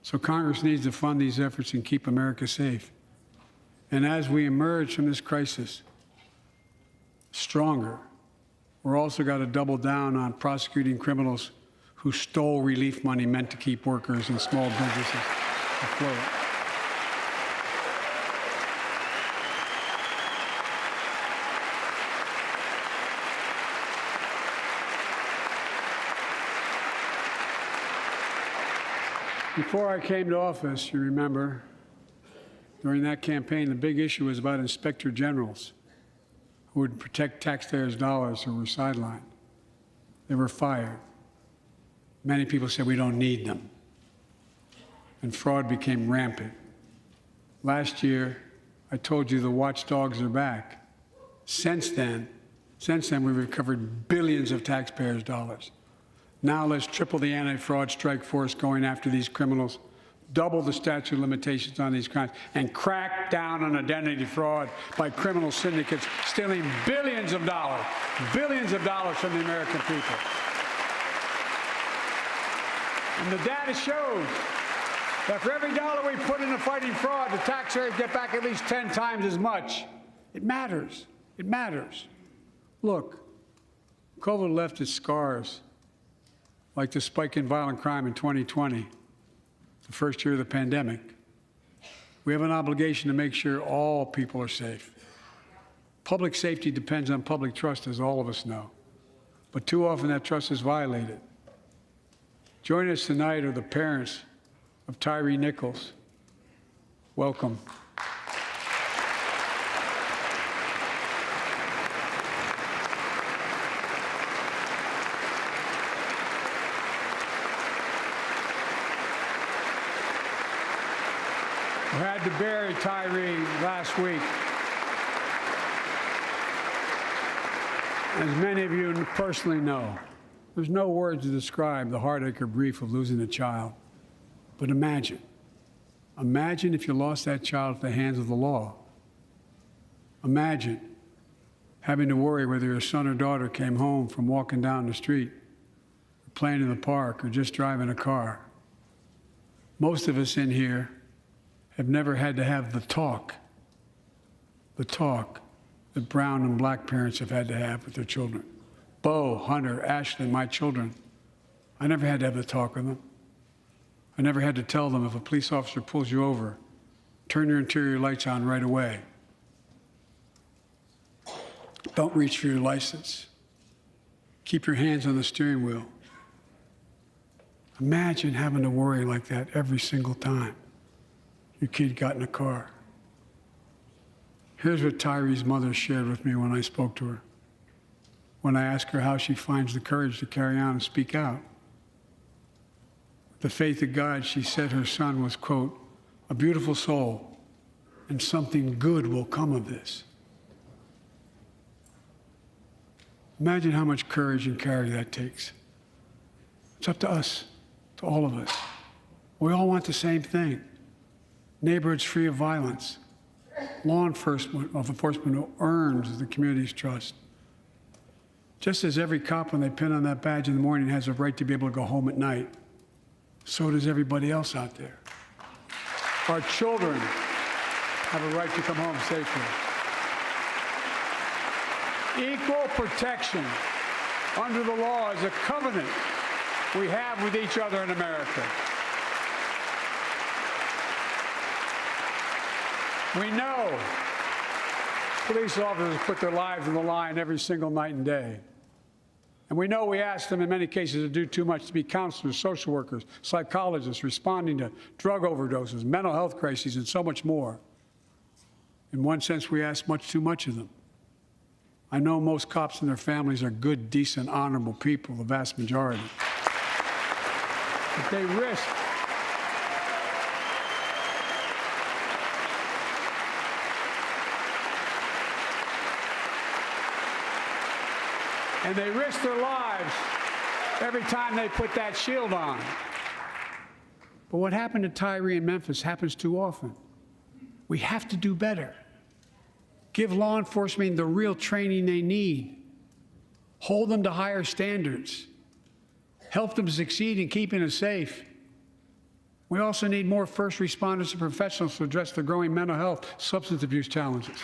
So Congress needs to fund these efforts and keep America safe. And as we emerge from this crisis stronger, we're also got to double down on prosecuting criminals who stole relief money meant to keep workers and small businesses afloat. Before I came to office, you remember, during that campaign, the big issue was about inspector generals who would protect taxpayers' dollars who were sidelined. They were fired. Many people said we don't need them. And fraud became rampant. Last year, I told you the watchdogs are back. Since then, we've recovered billions of taxpayers' dollars. Now let's triple the anti-fraud strike force going after these criminals, double the statute of limitations on these crimes, and crack down on identity fraud by criminal syndicates stealing billions of dollars from the American people. And the data shows that for every dollar we put into fighting fraud, the taxpayers get back at least 10 times as much. It matters. It matters. Look, COVID left its scars, like the spike in violent crime in 2020, the first year of the pandemic. We have an obligation to make sure all people are safe. Public safety depends on public trust, as all of us know. But too often that trust is violated. Joining us tonight are the parents of Tyree Nichols. Welcome. We had to bury Tyree last week. As many of you personally know, there's no words to describe the heartache or grief of losing a child. But imagine if you lost that child at the hands of the law. Imagine having to worry whether your son or daughter came home from walking down the street, or playing in the park, or just driving a car. Most of us in here have never had to have the talk that brown and black parents have had to have with their children. Bo, Hunter, Ashley, my children, I never had to have the talk with them. I never had to tell them if a police officer pulls you over, turn your interior lights on right away. Don't reach for your license. Keep your hands on the steering wheel. Imagine having to worry like that every single time your kid got in a car. Here's what Tyree's mother shared with me when I spoke to her. When I asked her how she finds the courage to carry on and speak out. The faith of God, she said her son was, quote, a beautiful soul, and something good will come of this. Imagine how much courage and character that takes. It's up to us, to all of us. We all want the same thing. Neighborhoods free of violence. Law enforcement who earns the community's trust. Just as every cop, when they pin on that badge in the morning, has a right to be able to go home at night, so does everybody else out there. Our children have a right to come home safely. Equal protection under the law is a covenant we have with each other in America. We know police officers put their lives on the line every single night and day. And we know we ask them in many cases to do too much, to be counselors, social workers, psychologists, responding to drug overdoses, mental health crises, and so much more. In one sense, we ask much too much of them. I know most cops and their families are good, decent, honorable people, the vast majority. But they risk and they risk their lives every time they put that shield on. But what happened to Tyree in Memphis happens too often. We have to do better. Give law enforcement the real training they need. Hold them to higher standards. Help them succeed in keeping us safe. We also need more first responders and professionals to address the growing mental health, substance abuse challenges.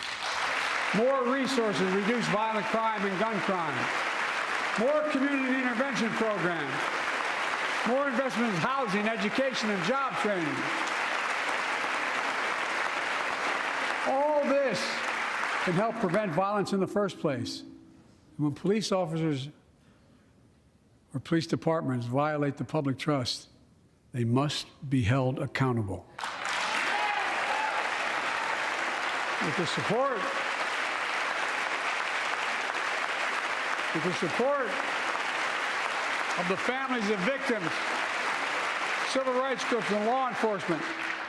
More resources to reduce violent crime and gun crime. More community intervention programs. More investment in housing, education, and job training. All this can help prevent violence in the first place. And when police officers or police departments violate the public trust, they must be held accountable. With the support of the families of victims, civil rights groups, and law enforcement,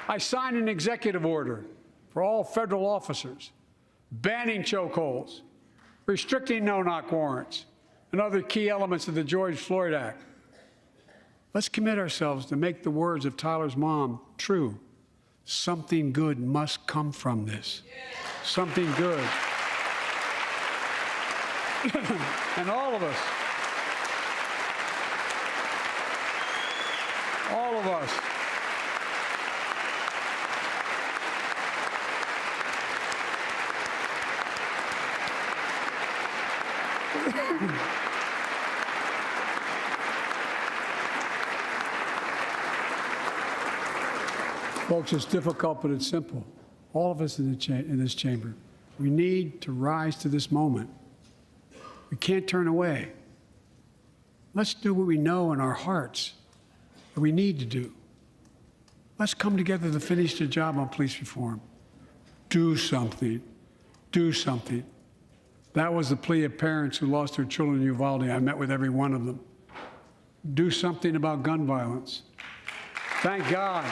I signed an executive order for all federal officers, banning chokeholds, restricting no-knock warrants, and other key elements of the George Floyd Act. Let's commit ourselves to make the words of Tyler's mom true. Something good must come from this. Something good. And all of us, folks, it's difficult, but it's simple. All of us in this chamber, we need to rise to this moment. We can't turn away. Let's do what we know in our hearts that we need to do. Let's come together to finish the job on police reform. Do something. Do something. That was the plea of parents who lost their children in Uvalde. I met with every one of them. Do something about gun violence. Thank God.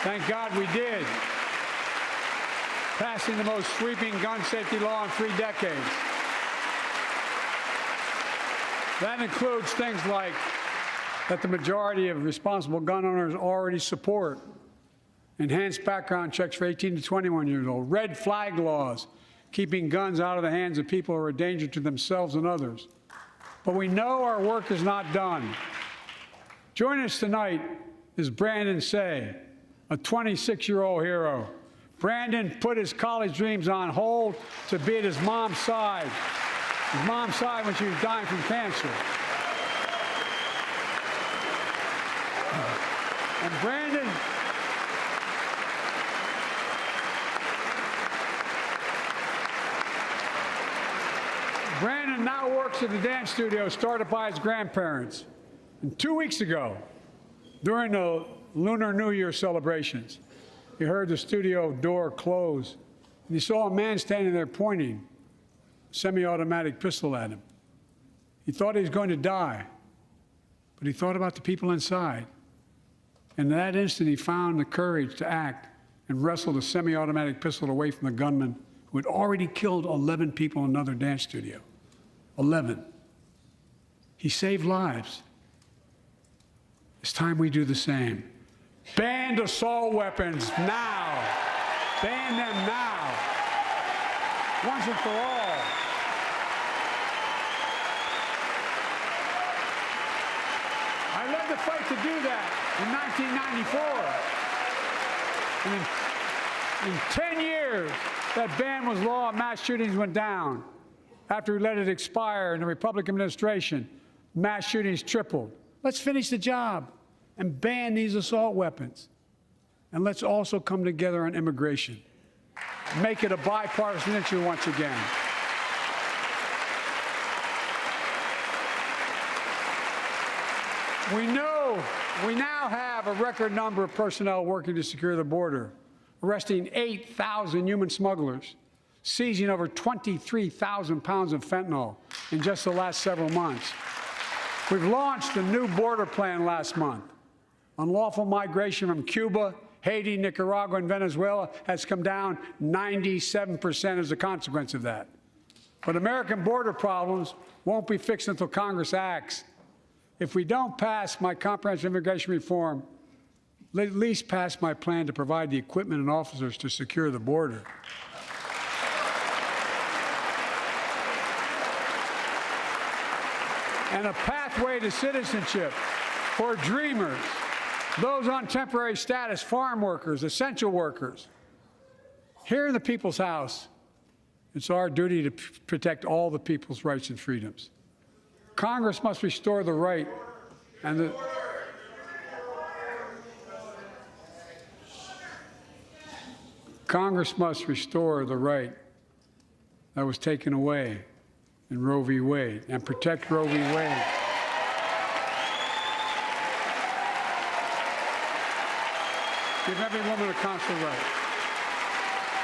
Thank God we did. Passing the most sweeping gun safety law in 3 decades. That includes things like that the majority of responsible gun owners already support. Enhanced background checks for 18 to 21 years old. Red flag laws, keeping guns out of the hands of people who are a danger to themselves and others. But we know our work is not done. Joining us tonight is Brandon Say, a 26-year-old hero. Brandon put his college dreams on hold to be at his mom's side. His mom's side when she was dying from cancer. And Brandon now works at the dance studio started by his grandparents. And 2 weeks ago, during the Lunar New Year celebrations, he heard the studio door close, and he saw a man standing there pointing a semi-automatic pistol at him. He thought he was going to die, but he thought about the people inside. And in that instant, he found the courage to act and wrestled a semi-automatic pistol away from the gunman who had already killed 11 people in another dance studio. 11. He saved lives. It's time we do the same. Ban assault weapons now. Ban them now. Once and for all. I led the fight to do that in 1994. And in 10 years, that ban was law and mass shootings went down. After we let it expire in the Republican administration, mass shootings tripled. Let's finish the job and ban these assault weapons. And let's also come together on immigration. Make it a bipartisan issue once again. We now have a record number of personnel working to secure the border, arresting 8,000 human smugglers, seizing over 23,000 pounds of fentanyl in just the last several months. We've launched a new border plan last month. Unlawful migration from Cuba, Haiti, Nicaragua, and Venezuela has come down 97% as a consequence of that. But American border problems won't be fixed until Congress acts. If we don't pass my comprehensive immigration reform, at least pass my plan to provide the equipment and officers to secure the border. And a pathway to citizenship for dreamers, those on temporary status, farm workers, essential workers. Here in the People's House, it's our duty to protect all the people's rights and freedoms. Congress must restore the right and the Congress must restore the right that was taken away in Roe v. Wade and protect Roe v. Wade. Give every woman a consular right.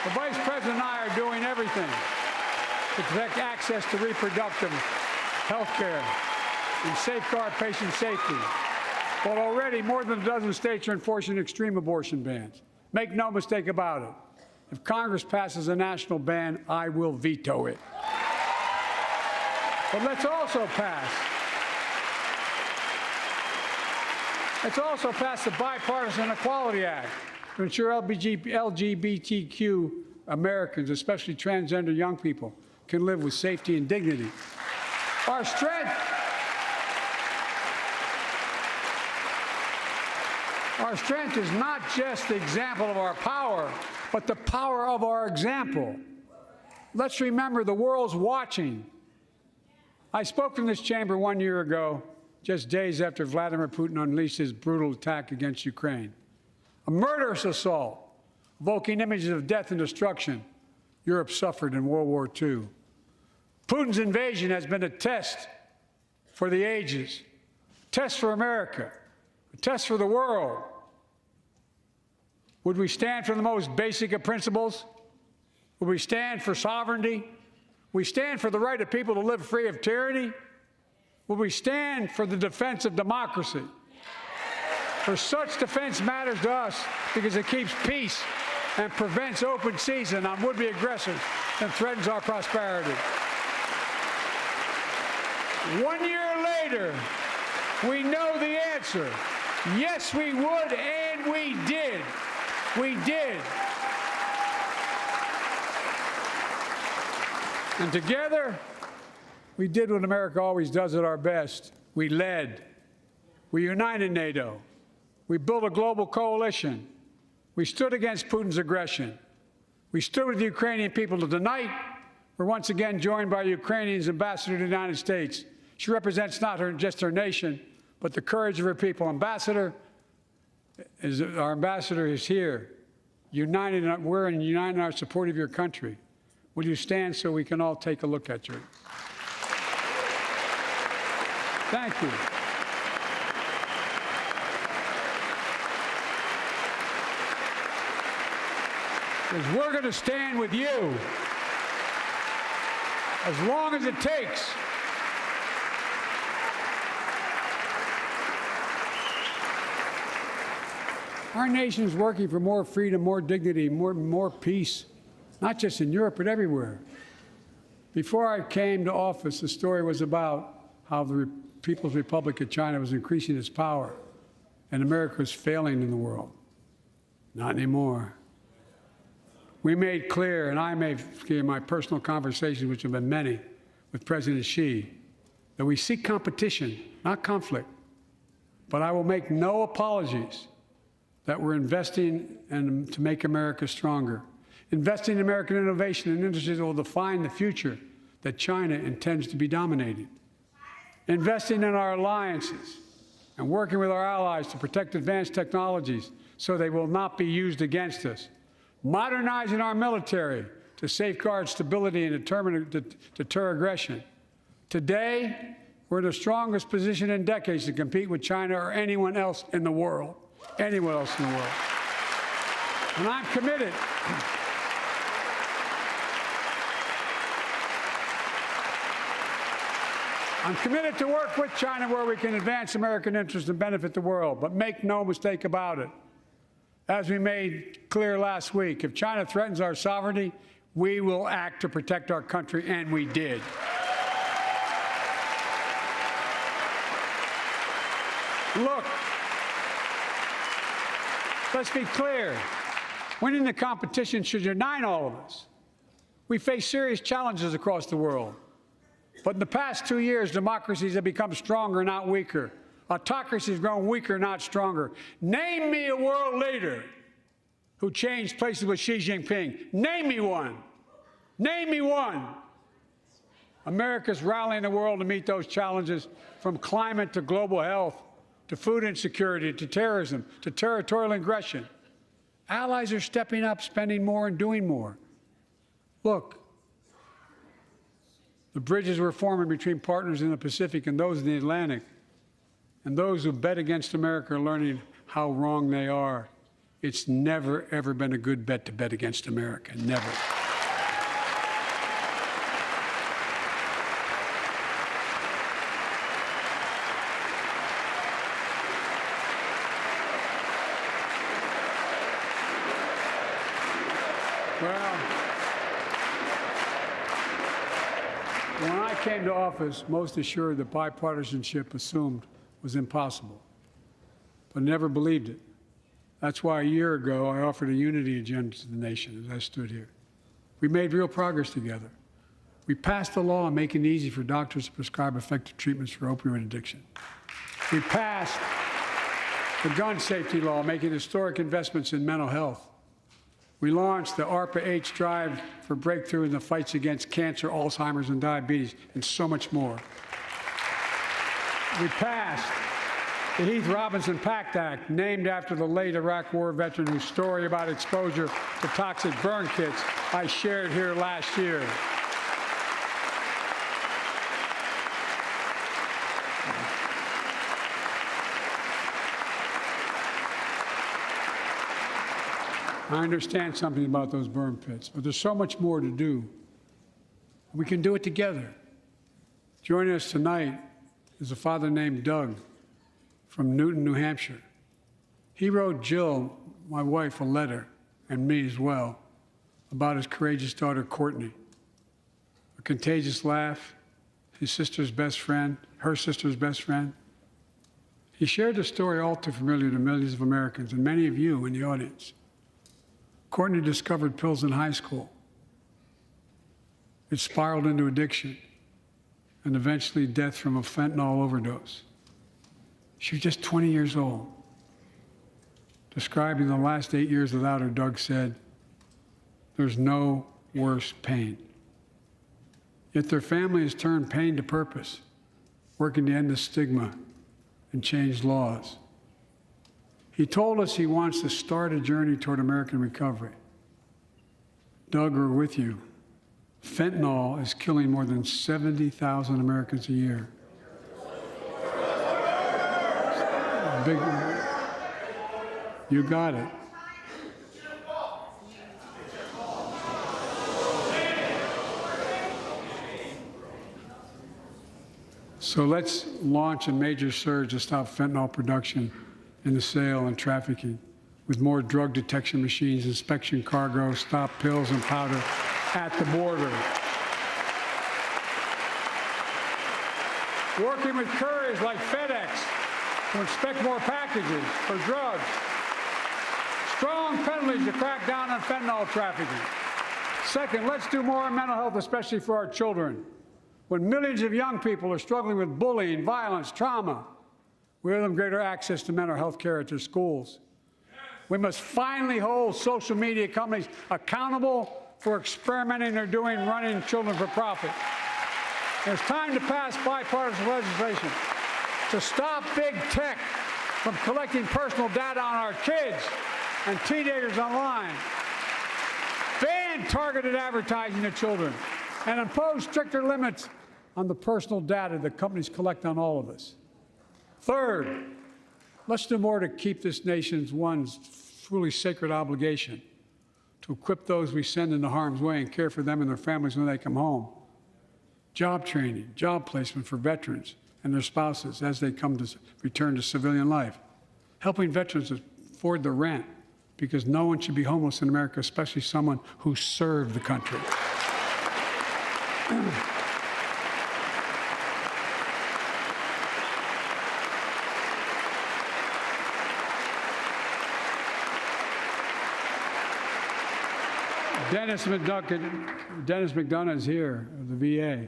The Vice President and I are doing everything to protect access to reproductive health care and safeguard patient safety. But already more than a dozen states are enforcing extreme abortion bans. Make no mistake about it. If Congress passes a national ban, I will veto it. But let's also pass the Bipartisan Equality Act to ensure LGBTQ Americans, especially transgender young people, can live with safety and dignity. Our strength is not just the example of our power, but the power of our example. Let's remember the world's watching. I spoke in this chamber 1 year ago, just days after Vladimir Putin unleashed his brutal attack against Ukraine. A murderous assault, evoking images of death and destruction Europe suffered in World War II. Putin's invasion has been a test for the ages, a test for America, a test for the world. Would we stand for the most basic of principles? Would we stand for sovereignty? Would we stand for the right of people to live free of tyranny? Would we stand for the defense of democracy? For such defense matters to us because it keeps peace and prevents open season on would-be aggressors and threatens our prosperity. 1 year later, we know the answer. Yes, we would, and we did. We did. And together, we did what America always does at our best. We led. We united NATO. We built a global coalition. We stood against Putin's aggression. We stood with the Ukrainian people. Tonight, we're once again joined by Ukraine's ambassador to the United States. She represents not just her nation, but the courage of her people. Our ambassador is here, we're united in our support of your country. Will you stand so we can all take a look at you? Thank you. Because we're going to stand with you as long as it takes. Our nation's working for more freedom, more dignity, more peace, not just in Europe, but everywhere. Before I came to office, the story was about how the People's Republic of China was increasing its power and America was failing in the world. Not anymore. We made clear, and I made clear in my personal conversations, which have been many, with President Xi, that we seek competition, not conflict. But I will make no apologies that we're investing to make America stronger, investing in American innovation and industries that will define the future that China intends to be dominating, investing in our alliances and working with our allies to protect advanced technologies so they will not be used against us, modernizing our military to safeguard stability and deter aggression. Today, we're in the strongest position in decades to compete with China or anyone else in the world. Anyone else in the world. And I'm committed. I'm committed to work with China where we can advance American interests and benefit the world. But make no mistake about it. As we made clear last week, if China threatens our sovereignty, We will act to protect our country, and we did. Look, let's be clear. Winning the competition should unite all of us. We face serious challenges across the world. But in the past 2 years, democracies have become stronger, not weaker. Autocracies have grown weaker, not stronger. Name me a world leader who changed places with Xi Jinping. Name me one. Name me one. America's rallying the world to meet those challenges, from climate to global health, to food insecurity, to terrorism, to territorial aggression. Allies are stepping up, spending more, and doing more. Look, the bridges we're forming between partners in the Pacific and those in the Atlantic, and those who bet against America are learning how wrong they are. It's never, ever been a good bet to bet against America. Never. Well, when I came to office, most assured that bipartisanship assumed was impossible, but never believed it. That's why a year ago I offered a unity agenda to the nation as I stood here. We made real progress together. We passed a law making it easy for doctors to prescribe effective treatments for opioid addiction. We passed the gun safety law, making historic investments in mental health. We launched the ARPA-H drive for breakthrough in the fights against cancer, Alzheimer's, and diabetes, and so much more. We passed the Heath Robinson PACT Act, named after the late Iraq War veteran whose story about exposure to toxic burn kits I shared here last year. I understand something about those burn pits, but there's so much more to do. We can do it together. Joining us tonight is a father named Doug from Newton, New Hampshire. He wrote Jill, my wife, a letter, and me as well, about his courageous daughter, Courtney. A contagious laugh, his sister's best friend, her sister's best friend. He shared a story all too familiar to millions of Americans and many of you in the audience. Courtney discovered pills in high school. It spiraled into addiction and eventually death from a fentanyl overdose. She was just 20 years old. Describing the last 8 years without her, Doug said, "There's no worse pain." Yet their family has turned pain to purpose, working to end the stigma and change laws. He told us he wants to start a journey toward American recovery. Doug, we're with you. Fentanyl is killing more than 70,000 Americans a year. Big, you got it. So let's launch a major surge to stop fentanyl production in the sale and trafficking, with more drug detection machines, inspection cargo, stop pills and powder at the border. Working with couriers like FedEx to inspect more packages for drugs. Strong penalties to crack down on fentanyl trafficking. Second, let's do more on mental health, especially for our children. When millions of young people are struggling with bullying, violence, trauma, we owe them greater access to mental health care at their schools. We must finally hold social media companies accountable for experimenting they're doing running children for profit. It's time to pass bipartisan legislation to stop big tech from collecting personal data on our kids and teenagers online, ban targeted advertising to children, and impose stricter limits on the personal data that companies collect on all of us. Third, let's do more to keep this nation's one truly sacred obligation, to equip those we send into harm's way and care for them and their families when they come home. Job training, job placement for veterans and their spouses as they come to return to civilian life. Helping veterans afford the rent because no one should be homeless in America, especially someone who served the country. Dennis McDonough is here, of the VA.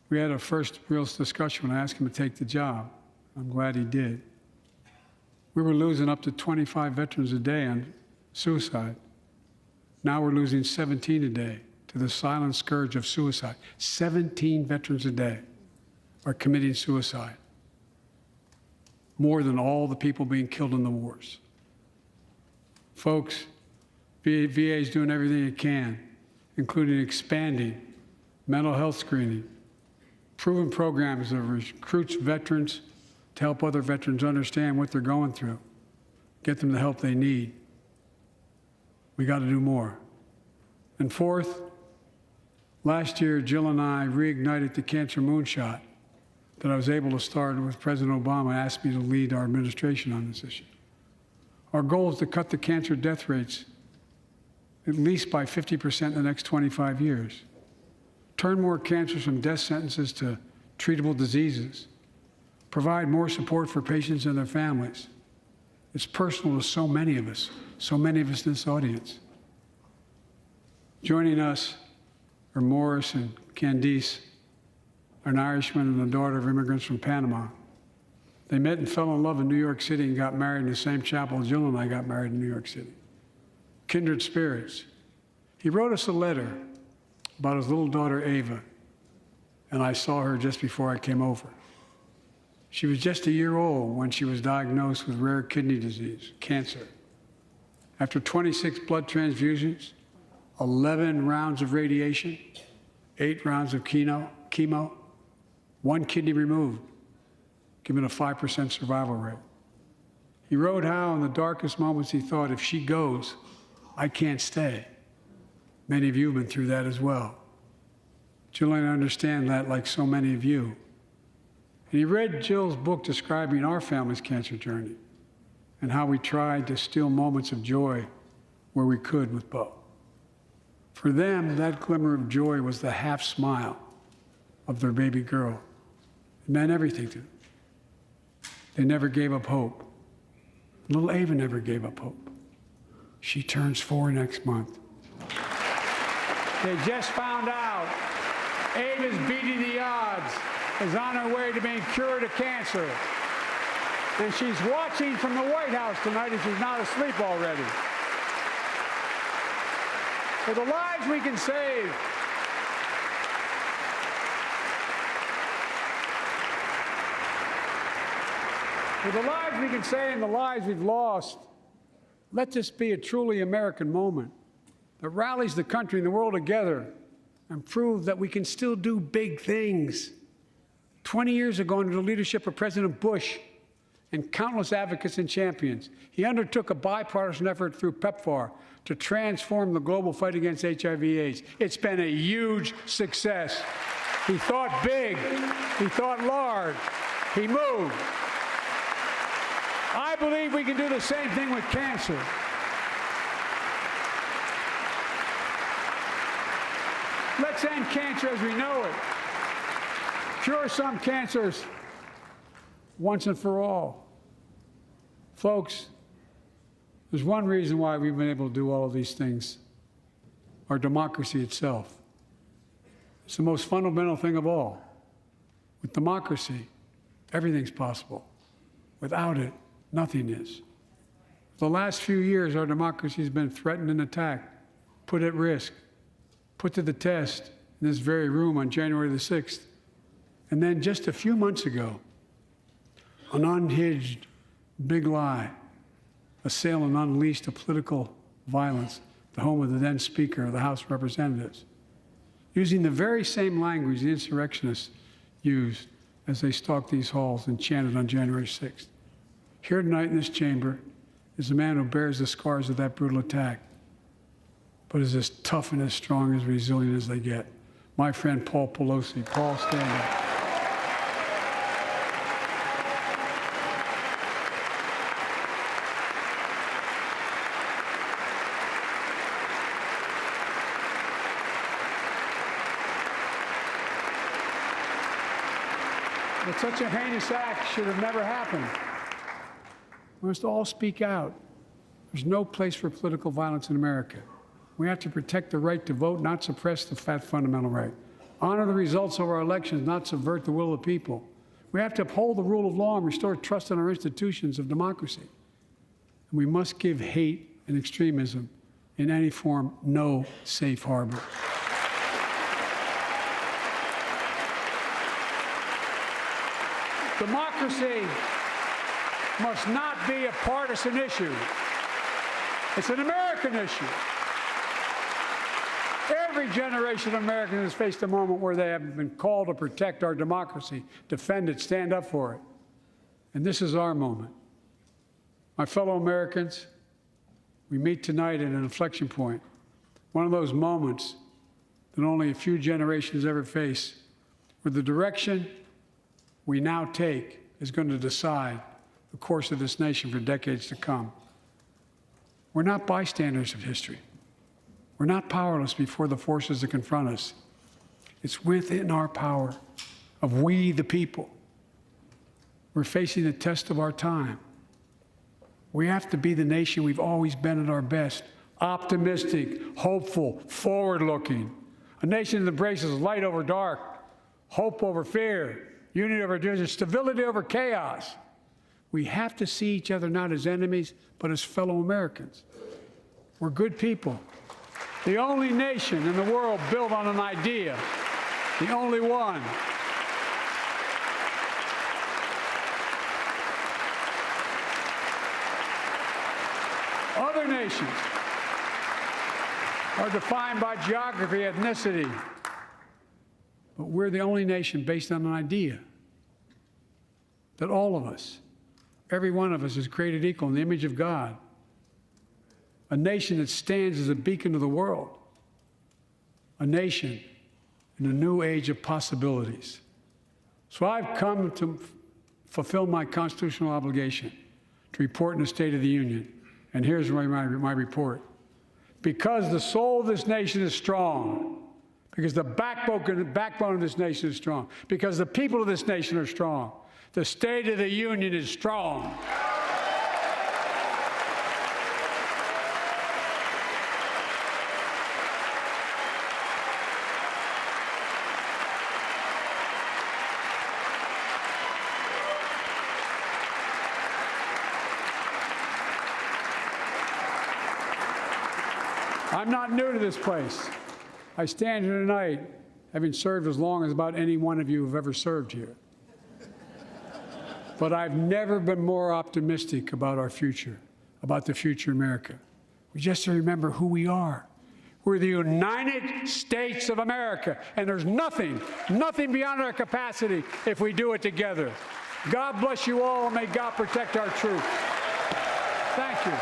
We had our first real discussion when I asked him to take the job. I'm glad he did. We were losing up to 25 veterans a day on suicide. Now we're losing 17 a day to the silent scourge of suicide. 17 veterans a day are committing suicide. More than all the people being killed in the wars. Folks, VA is doing everything it can, including expanding mental health screening, proven programs that recruits veterans to help other veterans understand what they're going through, get them the help they need. We got to do more. And fourth, last year, Jill and I reignited the cancer moonshot that I was able to start with President Obama asked me to lead our administration on this issue. Our goal is to cut the cancer death rates at least by 50% in the next 25 years. Turn more cancers from death sentences to treatable diseases. Provide more support for patients and their families. It's personal to so many of us in this audience. Joining us are Morris and Candice, an Irishman and the daughter of immigrants from Panama. They met and fell in love in New York City and got married in the same chapel Jill and I got married in New York City. Kindred spirits. He wrote us a letter about his little daughter, Ava, and I saw her just before I came over. She was just a year old when she was diagnosed with rare kidney disease, cancer. After 26 blood transfusions, 11 rounds of radiation, 8 rounds of chemo, 1 kidney removed, giving a 5% survival rate. He wrote how in the darkest moments he thought, if she goes, I can't stay. Many of you have been through that as well. Jill and I understand that like so many of you. And he read Jill's book describing our family's cancer journey and how we tried to steal moments of joy where we could with Bo. For them, that glimmer of joy was the half smile of their baby girl. It meant everything to them. They never gave up hope. Little Ava never gave up hope. She turns 4 next month. They just found out Ava's beating the odds, is on her way to being cured of cancer. And she's watching from the White House tonight if she's not asleep already. For the lives we can save, for the lives we can save and the lives we've lost, let this be a truly American moment that rallies the country and the world together and proves that we can still do big things. 20 years ago, under the leadership of President Bush and countless advocates and champions, he undertook a bipartisan effort through PEPFAR to transform the global fight against HIV/AIDS. It's been a huge success. He thought big. He thought large. He moved. I believe we can do the same thing with cancer. Let's end cancer as we know it. Cure some cancers once and for all. Folks, there's one reason why we've been able to do all of these things. Our democracy itself. It's the most fundamental thing of all. With democracy, everything's possible. Without it, nothing is. For the last few years, our democracy has been threatened and attacked, put at risk, put to the test in this very room on January the 6th. And then just a few months ago, an unhinged big lie assailed and unleashed a political violence, the home of the then Speaker of the House of Representatives, using the very same language the insurrectionists used as they stalked these halls and chanted on January 6th. Here tonight in this chamber is a man who bears the scars of that brutal attack, but is as tough and as strong, as resilient as they get. My friend Paul Pelosi. Paul, stand up. But such a heinous act should have never happened. We must all speak out. There's no place for political violence in America. We have to protect the right to vote, not suppress the fundamental right. Honor the results of our elections, not subvert the will of the people. We have to uphold the rule of law and restore trust in our institutions of democracy. And we must give hate and extremism in any form no safe harbor. Democracy must not be a partisan issue. It's an American issue. Every generation of Americans has faced a moment where they have been called to protect our democracy, defend it, stand up for it. And this is our moment. My fellow Americans, we meet tonight at an inflection point, one of those moments that only a few generations ever face, where the direction we now take is going to decide the course of this nation for decades to come. We're not bystanders of history. We're not powerless before the forces that confront us. It's within our power of we, the people. We're facing the test of our time. We have to be the nation we've always been at our best, optimistic, hopeful, forward-looking. A nation that embraces light over dark, hope over fear, unity over division, stability over chaos. We have to see each other not as enemies, but as fellow Americans. We're good people. The only nation in the world built on an idea, the only one. Other nations are defined by geography, ethnicity, but we're the only nation based on an idea that all of us, every one of us, is created equal in the image of God. A nation that stands as a beacon to the world. A nation in a new age of possibilities. So I've come to fulfill my constitutional obligation to report in the State of the Union. And here's my report. Because the soul of this nation is strong, because the backbone of this nation is strong, because the people of this nation are strong, the State of the Union is strong. I'm not new to this place. I stand here tonight having served as long as about any one of you have ever served here. But I've never been more optimistic about our future, about the future of America. We just have to remember who we are. We're the United States of America, and there's nothing beyond our capacity if we do it together. God bless you all, and may God protect our troops. Thank you.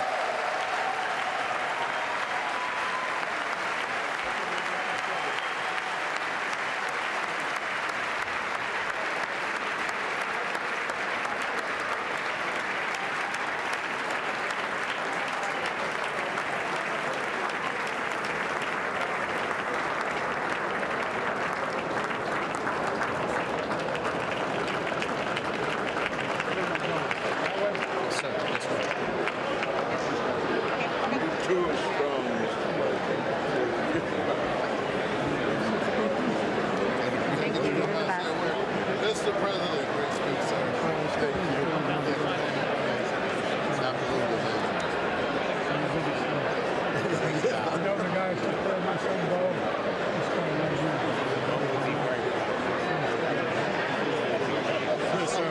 Mr. President, great speech, sir. You know the guy who took care of my son, Bo? He's coming right here. Yes, sir.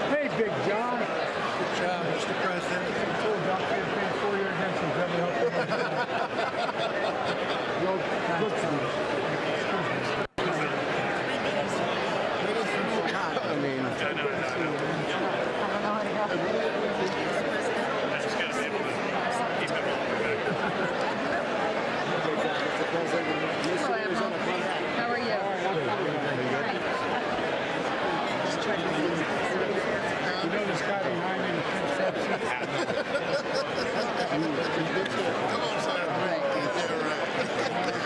Hey, Big John. Good job, Mr. President. I told John I'd pay 4 years against him. Never helped him. Look for me. How are you? You know this guy behind me in the pink suit? Come on, sir. Right. Yeah, right.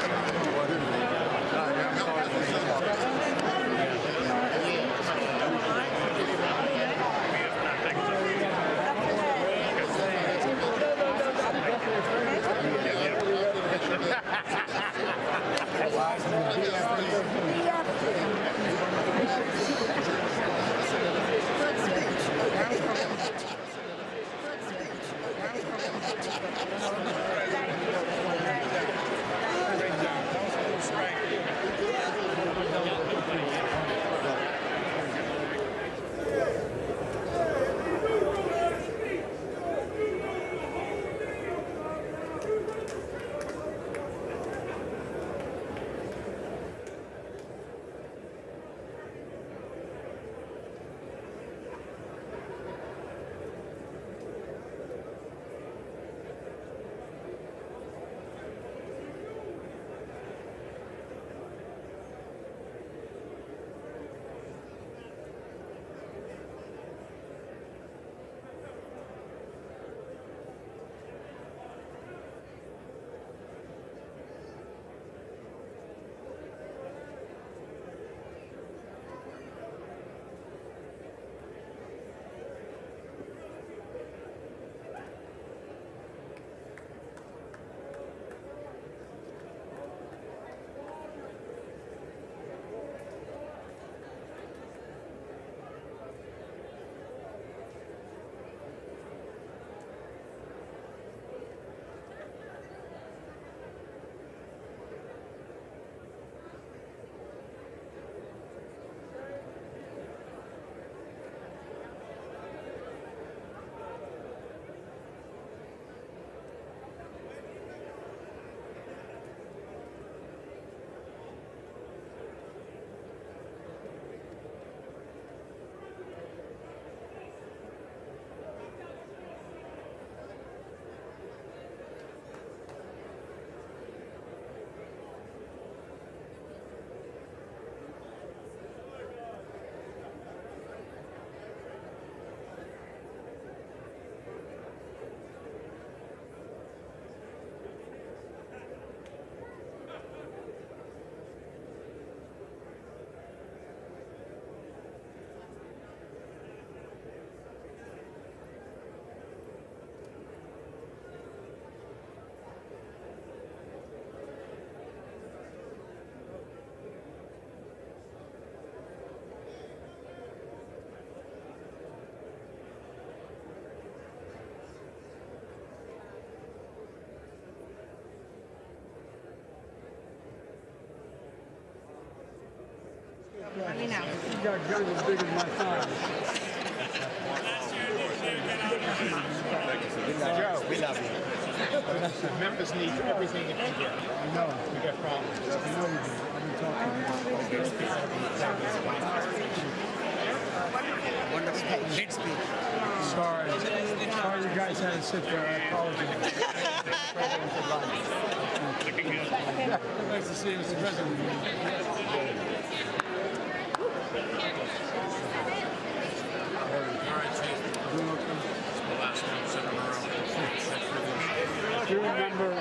got guns as big as my thigh. Joe, we love you. Memphis needs everything it can get. I know. We got problems. I know we do. I've been talking Sorry. Sorry you guys had to sit there. I apologize. Nice to see you, Mr. President. Do you remember, I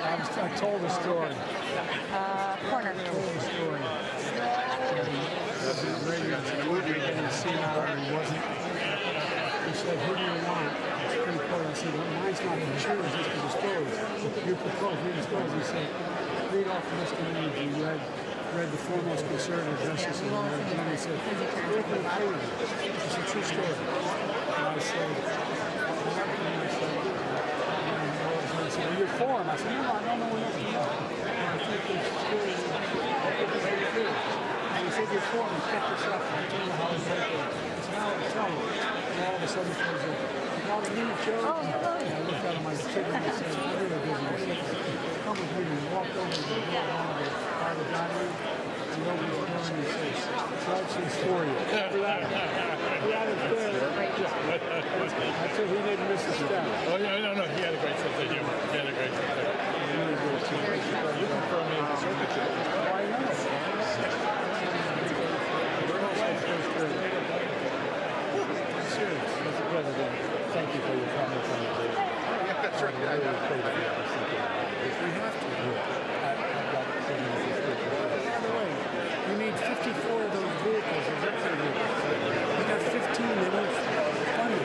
told a story. Corner. I told a story. President Reagan was in a movie getting senile and he wasn't. He said, who do you want? Supreme Court. I said, well, mine's not to choose, it's to dispose. You propose, we dispose. He said, read off the list of names. He read the foremost conservative justices in Arizona. He said, Griffin Freeman. It's a true story. And I said, he said, well, you're for him. I said, no, I don't know what you're for. I think this story is very good. And he said, you're for him. He kept this up. I told him how it's like it's now I tell him. And all of a sudden, he goes, you got a new Joe? And I looked out of my kid and I said, I really didn't. Come with me. And he walked over to the door on the private dining room. And nobody was going and he says, Judge for you. For that. I said he didn't miss a step. Oh, yeah, no, he had a great sense of humor. He had a great sense of humor. You confirmed me in the circuit. Oh, I know. Serious, Mr. President. Thank you for your comments on the bill. Yeah, that's right. I really appreciate it. If we have to do it, I've got 7 minutes. By the way, you need 54 of those vehicles. We got 15 that don't fund it.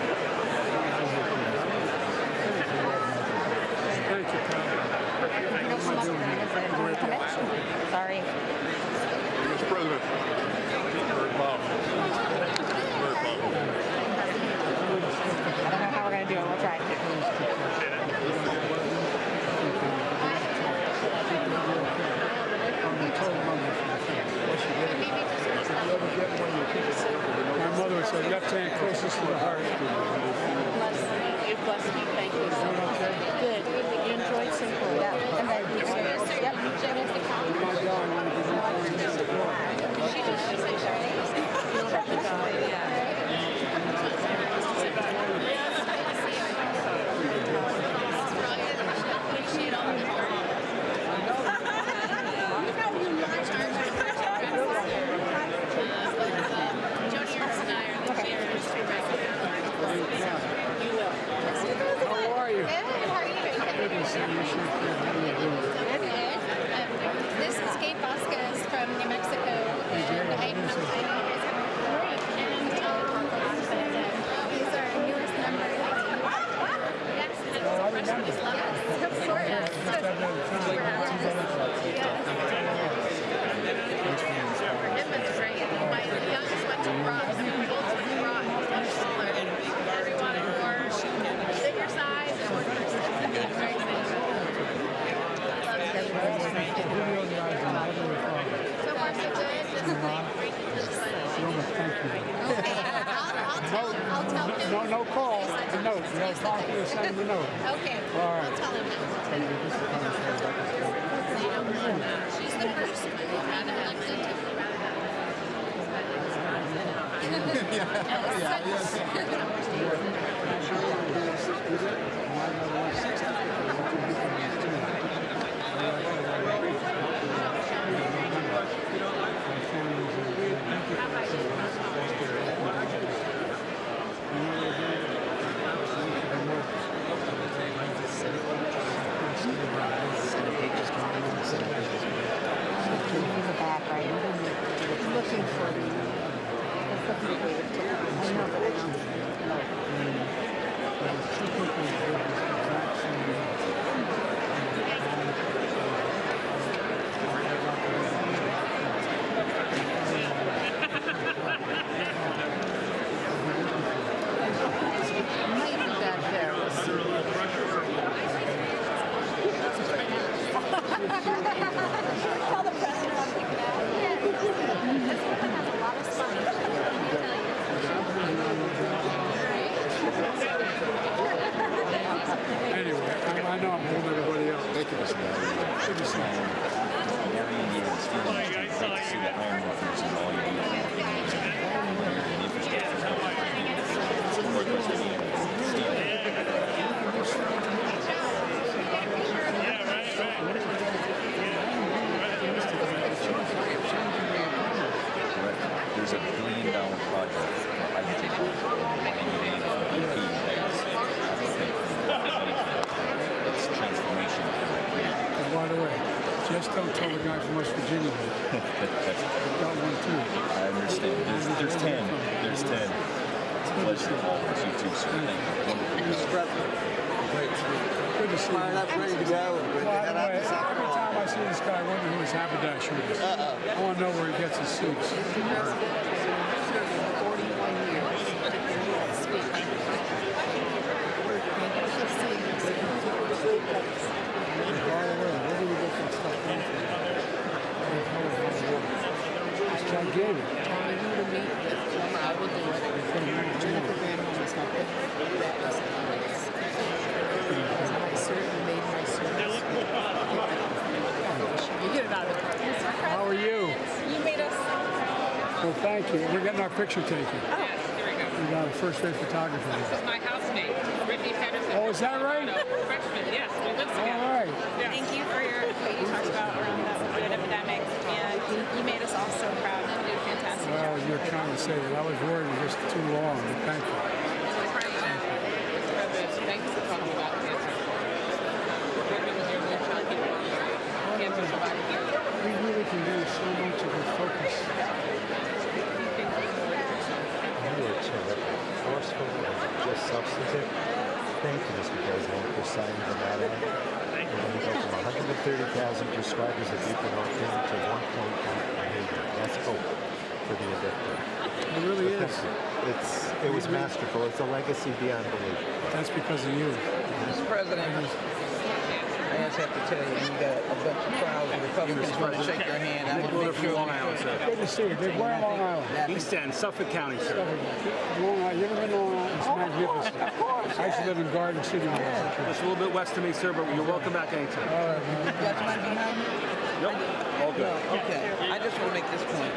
Thank you, Sorry. Mr. President. Very powerful. Very powerful. I don't know how we're going to do it. We'll try. My mother said left hand closest to the heart. You blessed me. Thank you so much. Good. You enjoyed Simple. Yeah. And then you said, yep. My God, I want to give you points to the floor. She just said, yeah. How are you? Good. How are you doing? Good to see you. How are you doing? Good. This is Kate Vasquez from New Mexico, and I know you guys have a great. And these are our newest members. Yes, I remember. yes, of course. It was great. My youngest went to Rock. Both went to Rock. Much smaller. We wanted more bigger size and more very nice. So far, so good. Just great. Thank you. Okay, I'll tell him. No call. The note. You have to talk to you, send the note. Okay, All right. I'll tell him. She's the first one who got elected to Looking for the. I know, but I don't. Might be back there. We'll see. tell the president I'll pick it out. Yeah, this one has a lot of spines. There's $1 billion project for hydrogen it's transformation. And by the way, just don't tell the guy from West Virginia that. I've got one too. I understand. There's 10. There's 10. It's a pleasure to always you too, sir. Thank you. Wonderful. Good to see you. Ready to go. By the way, every time I see this guy, I wonder who his haberdasher is. I want to know where he gets his suits. It's gigantic. How are you? You made us. Well, thank you. We're getting our picture taken. Oh, here we go. We got a first-rate photographer. This is my housemate, Brittany Patterson. Oh, is that right? Freshman, yes. We live together. All right. Yeah. Thank you for what you talked about around the opioid epidemic, and you made us all so proud. You did a fantastic job. Well, you're trying to say that. I was worried it was just too long, but thank you. Thank you for talking about cancer. Working with your good chunk of cancer survivors here. We really can do so much of a focus. You were terrific, forceful, and just substantive. Thank you, Mr. President, for signing the matter. And when you go from 130,000 prescribers of buprenorphine to 1.8 million, that's hope for the addicted. It really is. It was masterful. It's a legacy beyond belief. That's because of you. Mr. President, I just have to tell you, you got a bunch of proud Republicans want to shake your hand. I want to make sure Long Island, sir. Good to see you. Where in Long Island? East End, Suffolk County, sir. Long Island. You ever been to Long Island? It's magnificent. I used to live in Garden City. Just a little bit west of me, sir, but you're welcome back anytime. You got your money behind you? Nope, all good. Okay, I just want to make this point.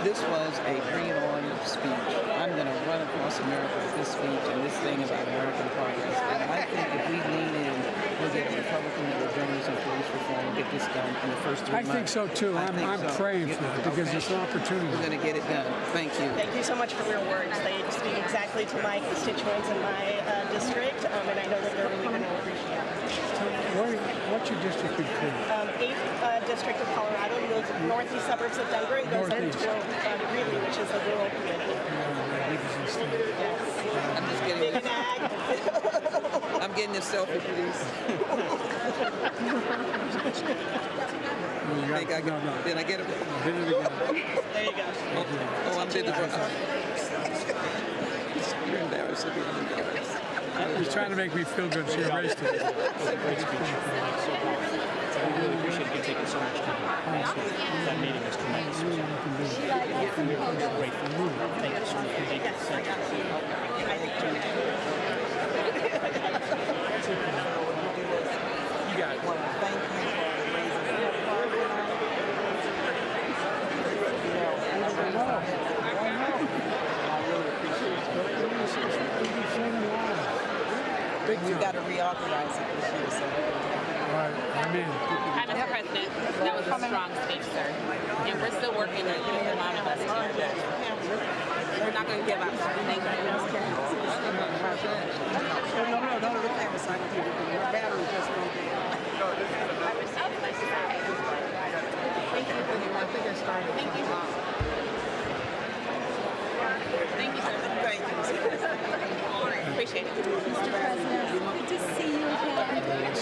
This was a bring-on speech. I'm going to run across America with this speech and this thing about American progress. And I think if we lean in, we'll get a Republican that will join us on police reform and get this done in the first 3 months. I think so too. I'm praying for it because it's an opportunity. We're going to get it done. Thank you. Thank you so much for your words. They speak exactly to my constituents in my district, and I know that they're really going to appreciate it. What's your district include? 8th District of Colorado, those northeast suburbs of Denver, and goes into Greeley, which is a rural community. I'm just Big kidding. and ag. I'm getting this selfie, please. Did I get it? Did it again. There you go. Oh, I'm did the You're embarrassed to be embarrassed. He's trying to make me feel good, so you erased it. Great speech. I really appreciate you taking so much time. That meeting was tremendous. We're grateful. Thank you so much. Thank you. You got it. Thank you for raising the We've got to reauthorize it this year, so. All right, I'm in. Hi, Mr. President. That was a strong speech, sir. And we're still working to get them out of us here. We're not going to give up, sir. Thank you. No, the camera side of you. Your battery just broke. Thank you. I think I started. Thank you. Thank you, sir. Thank you. Appreciate it. Mr. President, good to see you again.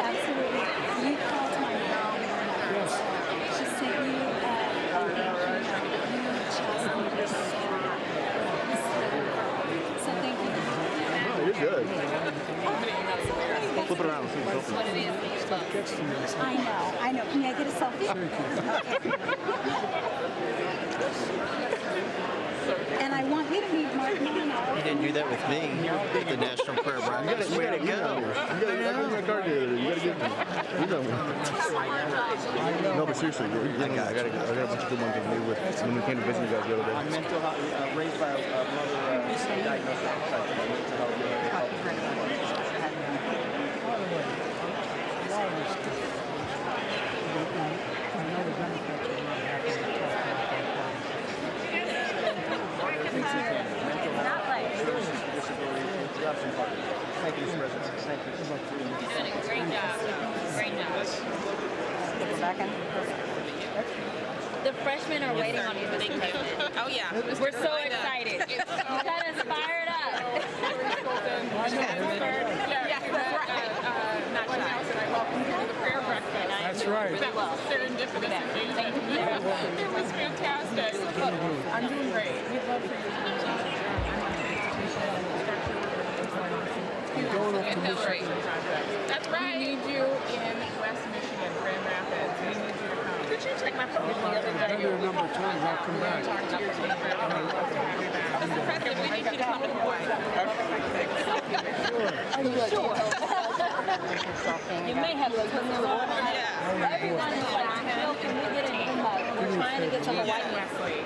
Absolutely. You called my mom. Yes. She sent you so thank you. Oh, you're good. Flip it around. See What it is. I know. Can I get a selfie? And I want you to meet Mark Mono. can't do that with me at the National Prayer Breakfast. Way to go. You gotta car dealer. You gotta get me. You know me. No, but seriously, I got a bunch of good ones with me when we came to visit you guys the other day. I'm mental health, raised by a mother diagnosed with mental health. Thank you, Mr. President. Thank you. You're doing a great job. Great job. The freshmen are waiting on you, Mr. President. Oh, yeah. We're so excited. You got inspired up. That's right. That was serendipitous engagement. It was fantastic. I'm doing great. We'd love for you to That's right. We need you in West Michigan, Grand Rapids. We need you to come. Could you check my phone the other day? I've been there a number of times. I'll come back. Mr. President, we need you to come to Hawaii. Sure. You may have to put them on. Everyone is like, Phil, can we get an invite? We're trying to get to Hawaii next week.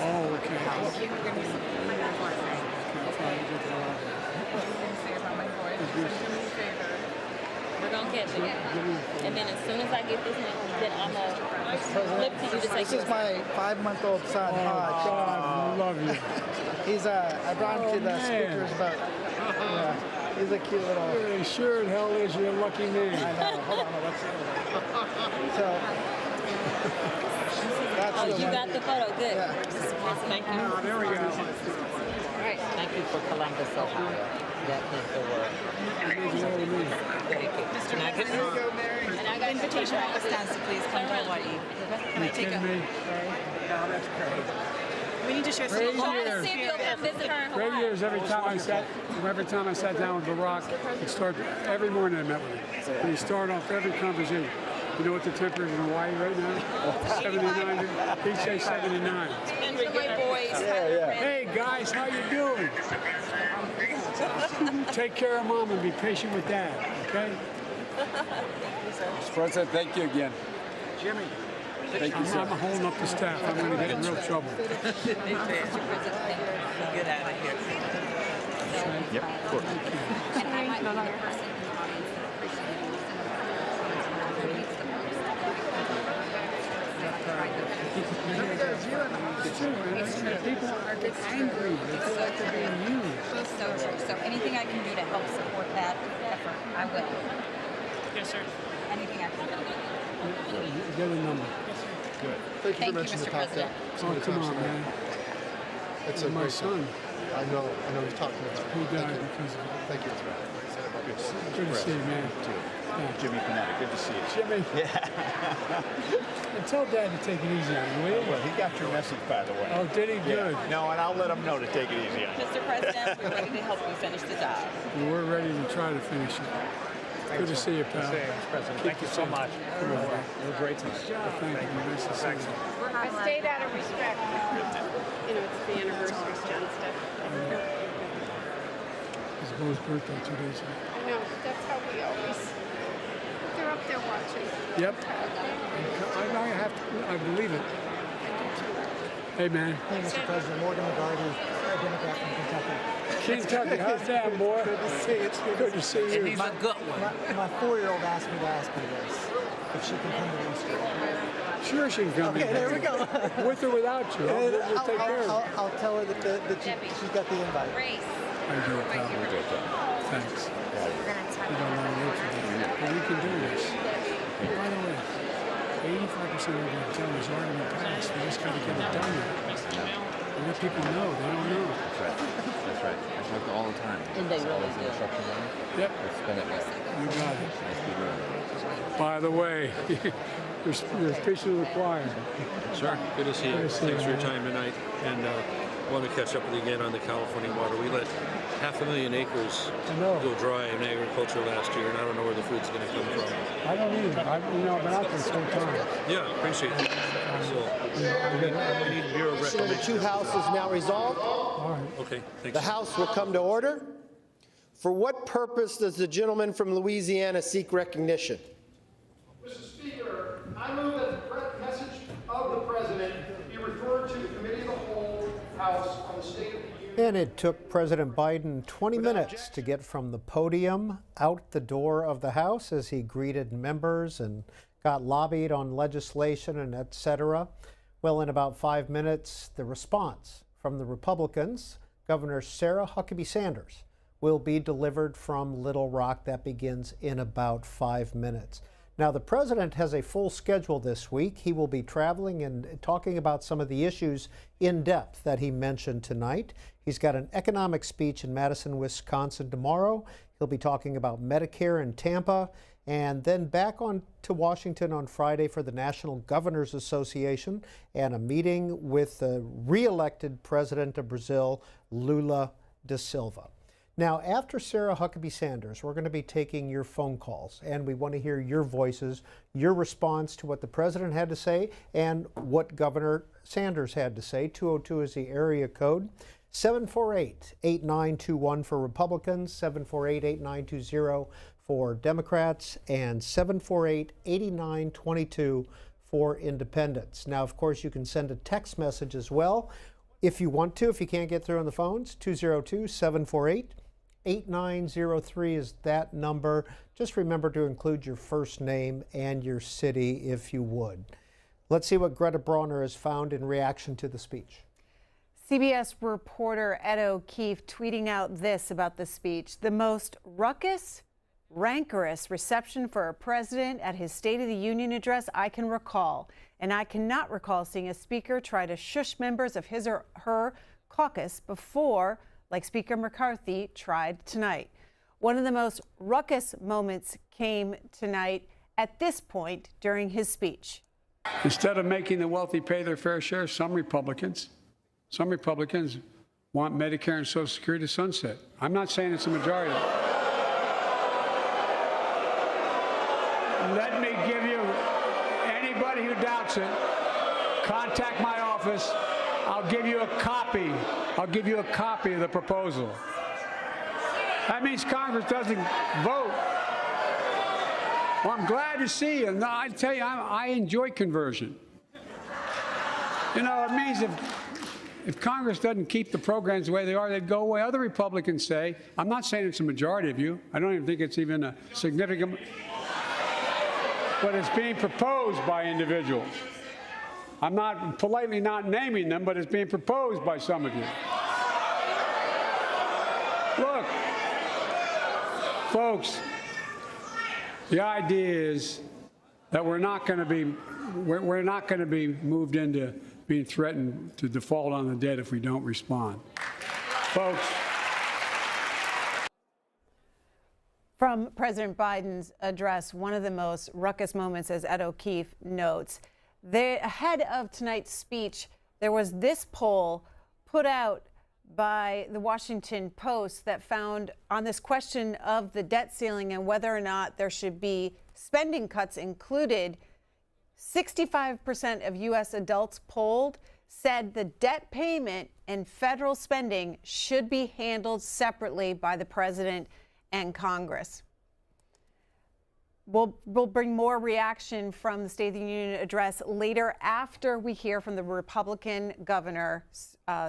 Oh, okay. We're going to catch it. And then as soon as I get this one, then I'm going to flip to you to take This is my 5-month-old son, Hodge. God, I love you. He's I brought him to the speaker's vote. Yeah, he's a cute little. He sure in hell is. You're a lucky man. I know. Hold on, let's see. So. Oh, you got the photo. Good. Yeah. Thank you. Oh, there we go. All right. Thank you for Columbus, Ohio. That meant the world. Thank you. Mr. President, and I got invitation for Wisconsin, please come to Hawaii. Can I take a? No, that's great. We need to share some. Great Call to year. see if you'll come visit her in Great Hawaii. years. Every time I sat down with Barack, every morning I met with him. And he started off every conversation. You know what the temperature is in Hawaii right now? 79. He'd say 79. Hey guys, how you doing? Take care of mom and be patient with dad, okay? Mr. President, thank you again. Jimmy. Thank you, sir. I'm holding up the staff. I'm going to get in real trouble. Get out of here. Yep, of course. And I might be the person People are getting angry. They feel like they're being used. So true. So anything I can do to help support that effort, I will. Yes, sir. Anything I can do. Get a number. Good. Thank you, Mr. President. Oh, come on, man. It's my son. I know he's talking about it. Who died because of it. Thank you. Good to see you, man. Jimmy Panetta, good to see you. Jimmy. Yeah. And tell Dad to take it easy on you, will you? Well, he got your message, by the way. Oh, did he? Good. No, and I'll let him know to take it easy on you. Mr. President, we're ready to help you finish the job. We're ready to try to finish it. Good to see you, pal. Thank you so much. You're great tonight. Thank you. Nice to see you. I stayed out of respect. You know, it's the anniversary stuff. It's Bo's birthday 2 days ago. I know, that's how we always, they're up there watching. Yep. I believe it. Hey, man. Hey, Mr. President, Morgan McGarty, Democrat from Kentucky. Kentucky, how's that, boy? Good to see you. Good to see you. My gut one. My 4-year-old asked me to ask you this, if she can come to Easter. Sure she can come in. Okay, there we go. With or without you. We'll take care of it. I'll tell her that she's got the invite. Grace. I do it, pal. Thanks. We got a lot of work to do. But we can do this. By the way, 85% of the time is already been passed. We just got to get it done now. And let people know. They don't know. That's right. That's right. I talk all the time. And they really do. Yep. Let's spin it right. You got it. Nice to be By the way, you're speaking to the choir. Sure. Good to see you. Good to see you, Thanks for your man. time tonight. And want to catch up with you again on the California water. We let 500,000 acres go dry in agriculture last year, and I don't know where the food's going to come from. I don't either. I've been out there so times. Yeah, appreciate that. So, we need Bureau of So the Reclamation. two houses now resolved. All right. Okay, thanks. The House will come to order. For what purpose does the gentleman from Louisiana seek recognition? Mr. Speaker, I move that the message of the President be referred to the Committee of the Whole House on the State of the Union. And it took President Biden 20 minutes to get from the podium out the door of the House as he greeted members and got lobbied on legislation and et cetera. Well, in about 5 minutes, the response from the Republicans, Governor Sarah Huckabee Sanders, will be delivered from Little Rock. That begins in about 5 minutes. Now, the president has a full schedule this week. He will be traveling and talking about some of the issues in depth that he mentioned tonight. He's got an economic speech in Madison, Wisconsin tomorrow. He'll be talking about Medicare in Tampa, and then back on to Washington on Friday for the National Governors Association and a meeting with the re-elected president of Brazil, Lula da Silva. Now, after Sarah Huckabee Sanders, we're going to be taking your phone calls, and we want to hear your voices, your response to what the president had to say and what Governor Sanders had to say. 202 is the area code. 748-8921 for Republicans, 748-8920 for Democrats, and 748-8922 for independents. Now, of course, you can send a text message as well if you want to, if you can't get through on the phones. 202-748-8903 is that number. Just remember to include your first name and your city if you would. Let's see what Greta Brawner has found in reaction to the speech. CBS reporter Ed O'Keefe tweeting out this about the speech: the most ruckus, rancorous reception for a president at his State of the Union address I can recall. And I cannot recall seeing a speaker try to shush members of his or her caucus before, like Speaker McCarthy tried tonight. One of the most ruckus moments came tonight at this point during his speech. Instead of making the wealthy pay their fair share, some Republicans want Medicare and Social Security to sunset. I'm not saying it's a majority. Let me give you, anybody who doubts it, contact my office. I'll give you a copy. I'll give you a copy of the proposal. That means Congress doesn't vote. Well, I'm glad to see you. And I tell you, I enjoy conversion. You know, it means if Congress doesn't keep the programs the way they are, they'd go away. Other Republicans say, I'm not saying it's a majority of you. I don't even think it's even a significant, but it's being proposed by individuals. I'm not politely not naming them, but it's being proposed by some of you. Look, folks, the idea is that we're not going to be moved into being threatened to default on the debt if we don't respond. Folks. From President Biden's address, one of the most ruckus moments, as Ed O'Keefe notes. Ahead of tonight's speech, there was this poll put out by the Washington Post that found on this question of the debt ceiling and whether or not there should be spending cuts included. 65% of U.S. adults polled said the debt payment and federal spending should be handled separately by the president and Congress. We'll bring more reaction from the State of the Union address later after we hear from the Republican Governor,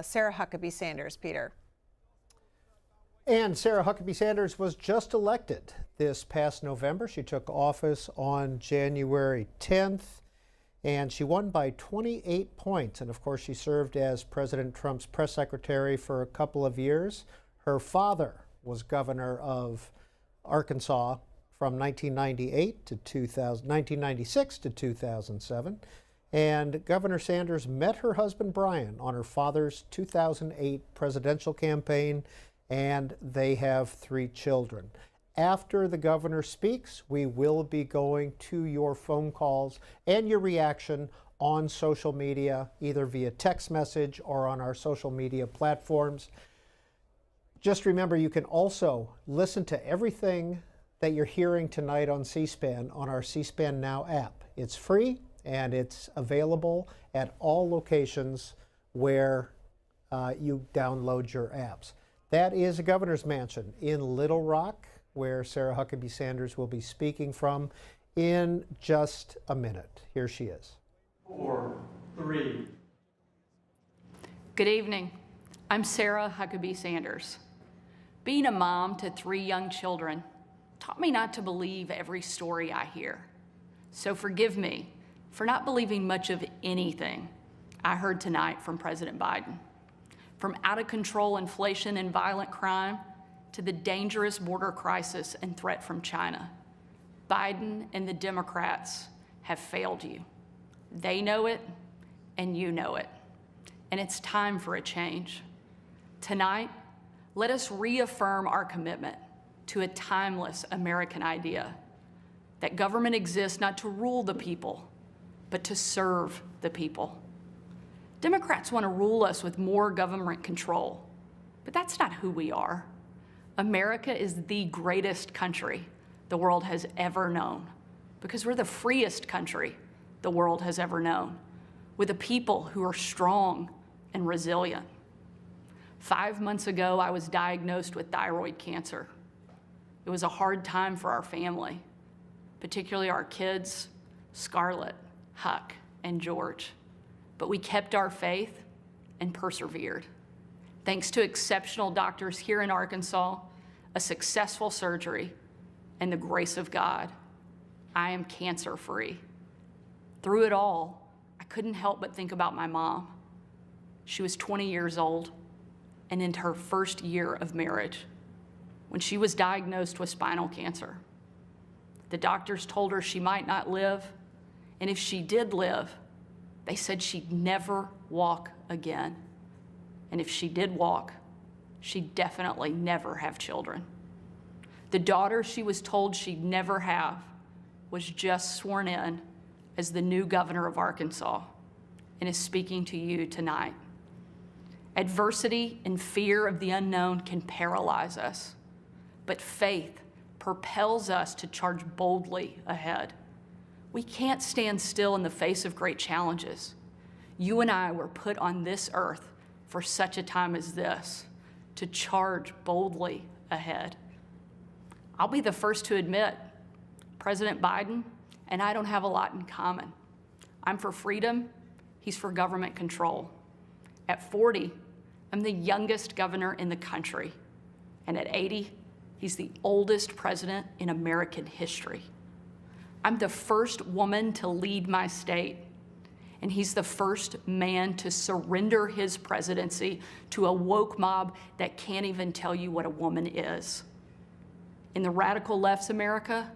Sarah Huckabee Sanders. Peter. And Sarah Huckabee Sanders was just elected this past November. She took office on January 10th, and she won by 28 points. And of course, she served as President Trump's press secretary for a couple of years. Her father was governor of Arkansas from 1996 to 2007. And Governor Sanders met her husband Brian on her father's 2008 presidential campaign, and they have 3 children. After the governor speaks, we will be going to your phone calls and your reaction on social media, either via text message or on our social media platforms. Just remember, you can also listen to everything that you're hearing tonight on C-SPAN on our C-SPAN Now app. It's free and it's available at all locations where you download your apps. That is a governor's mansion in Little Rock, where Sarah Huckabee Sanders will be speaking from in just a minute. Here she is. 4, 3. Good evening. I'm Sarah Huckabee Sanders. Being a mom to 3 young children taught me not to believe every story I hear. So forgive me for not believing much of anything I heard tonight from President Biden. From out-of-control inflation and violent crime to the dangerous border crisis and threat from China, Biden and the Democrats have failed you. They know it, and you know it. And it's time for a change. Tonight, let us reaffirm our commitment to a timeless American idea that government exists not to rule the people, but to serve the people. Democrats want to rule us with more government control, but that's not who we are. America is the greatest country the world has ever known because we're the freest country the world has ever known, with a people who are strong and resilient. 5 months ago, I was diagnosed with thyroid cancer. It was a hard time for our family, particularly our kids, Scarlett, Huck, and George. But we kept our faith and persevered. Thanks to exceptional doctors here in Arkansas, a successful surgery, and the grace of God, I am cancer-free. Through it all, I couldn't help but think about my mom. She was 20 years old and in her first year of marriage when she was diagnosed with spinal cancer. The doctors told her she might not live, and if she did live, they said she'd never walk again. And if she did walk, she'd definitely never have children. The daughter she was told she'd never have was just sworn in as the new governor of Arkansas and is speaking to you tonight. Adversity and fear of the unknown can paralyze us, but faith propels us to charge boldly ahead. We can't stand still in the face of great challenges. You and I were put on this earth for such a time as this, to charge boldly ahead. I'll be the first to admit, President Biden and I don't have a lot in common. I'm for freedom, he's for government control. At 40, I'm the youngest governor in the country. And at 80, he's the oldest president in American history. I'm the first woman to lead my state, and he's the first man to surrender his presidency to a woke mob that can't even tell you what a woman is. In the radical left's America,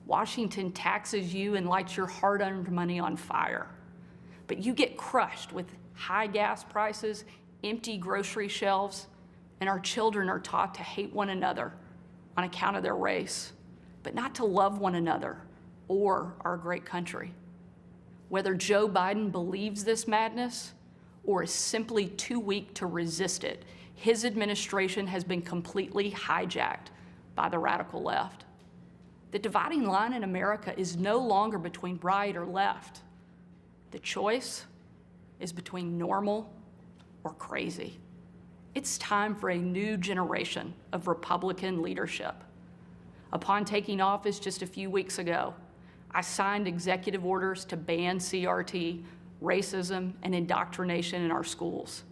Washington taxes you and lights your hard-earned money on fire. But you get crushed with high gas prices, empty grocery shelves, and our children are taught to hate one another on account of their race, but not to love one another or our great country. Whether Joe Biden believes this madness or is simply too weak to resist it, his administration has been completely hijacked by the radical left. The dividing line in America is no longer between right or left. The choice is between normal or crazy. It's time for a new generation of Republican leadership. Upon taking office just a few weeks ago, I signed executive orders to ban CRT, racism, and indoctrination in our schools,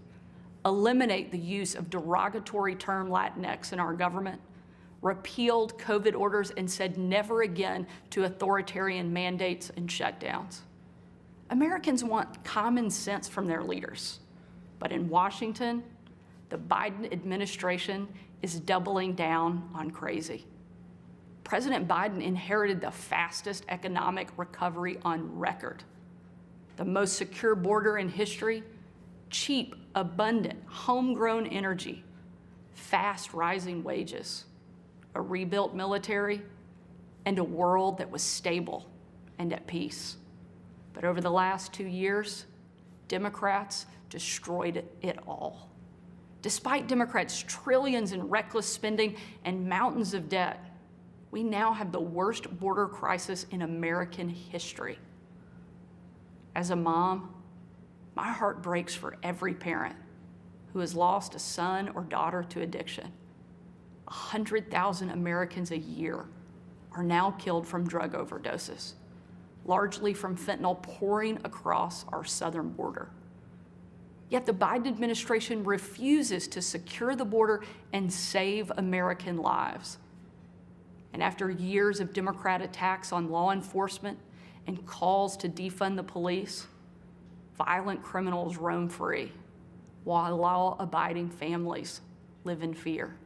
eliminate the use of derogatory term Latinx in our government, repealed COVID orders, and said never again to authoritarian mandates and shutdowns. Americans want common sense from their leaders, but in Washington, the Biden administration is doubling down on crazy. President Biden inherited the fastest economic recovery on record, the most secure border in history, cheap, abundant, homegrown energy, fast rising wages, a rebuilt military, and a world that was stable and at peace. But over the last 2 years, Democrats destroyed it all. Despite Democrats' trillions in reckless spending and mountains of debt, we now have the worst border crisis in American history. As a mom, my heart breaks for every parent who has lost a son or daughter to addiction. 100,000 Americans a year are now killed from drug overdoses, largely from fentanyl pouring across our southern border. Yet the Biden administration refuses to secure the border and save American lives. And after years of Democrat attacks on law enforcement and calls to defund the police, violent criminals roam free, while law-abiding families live in fear.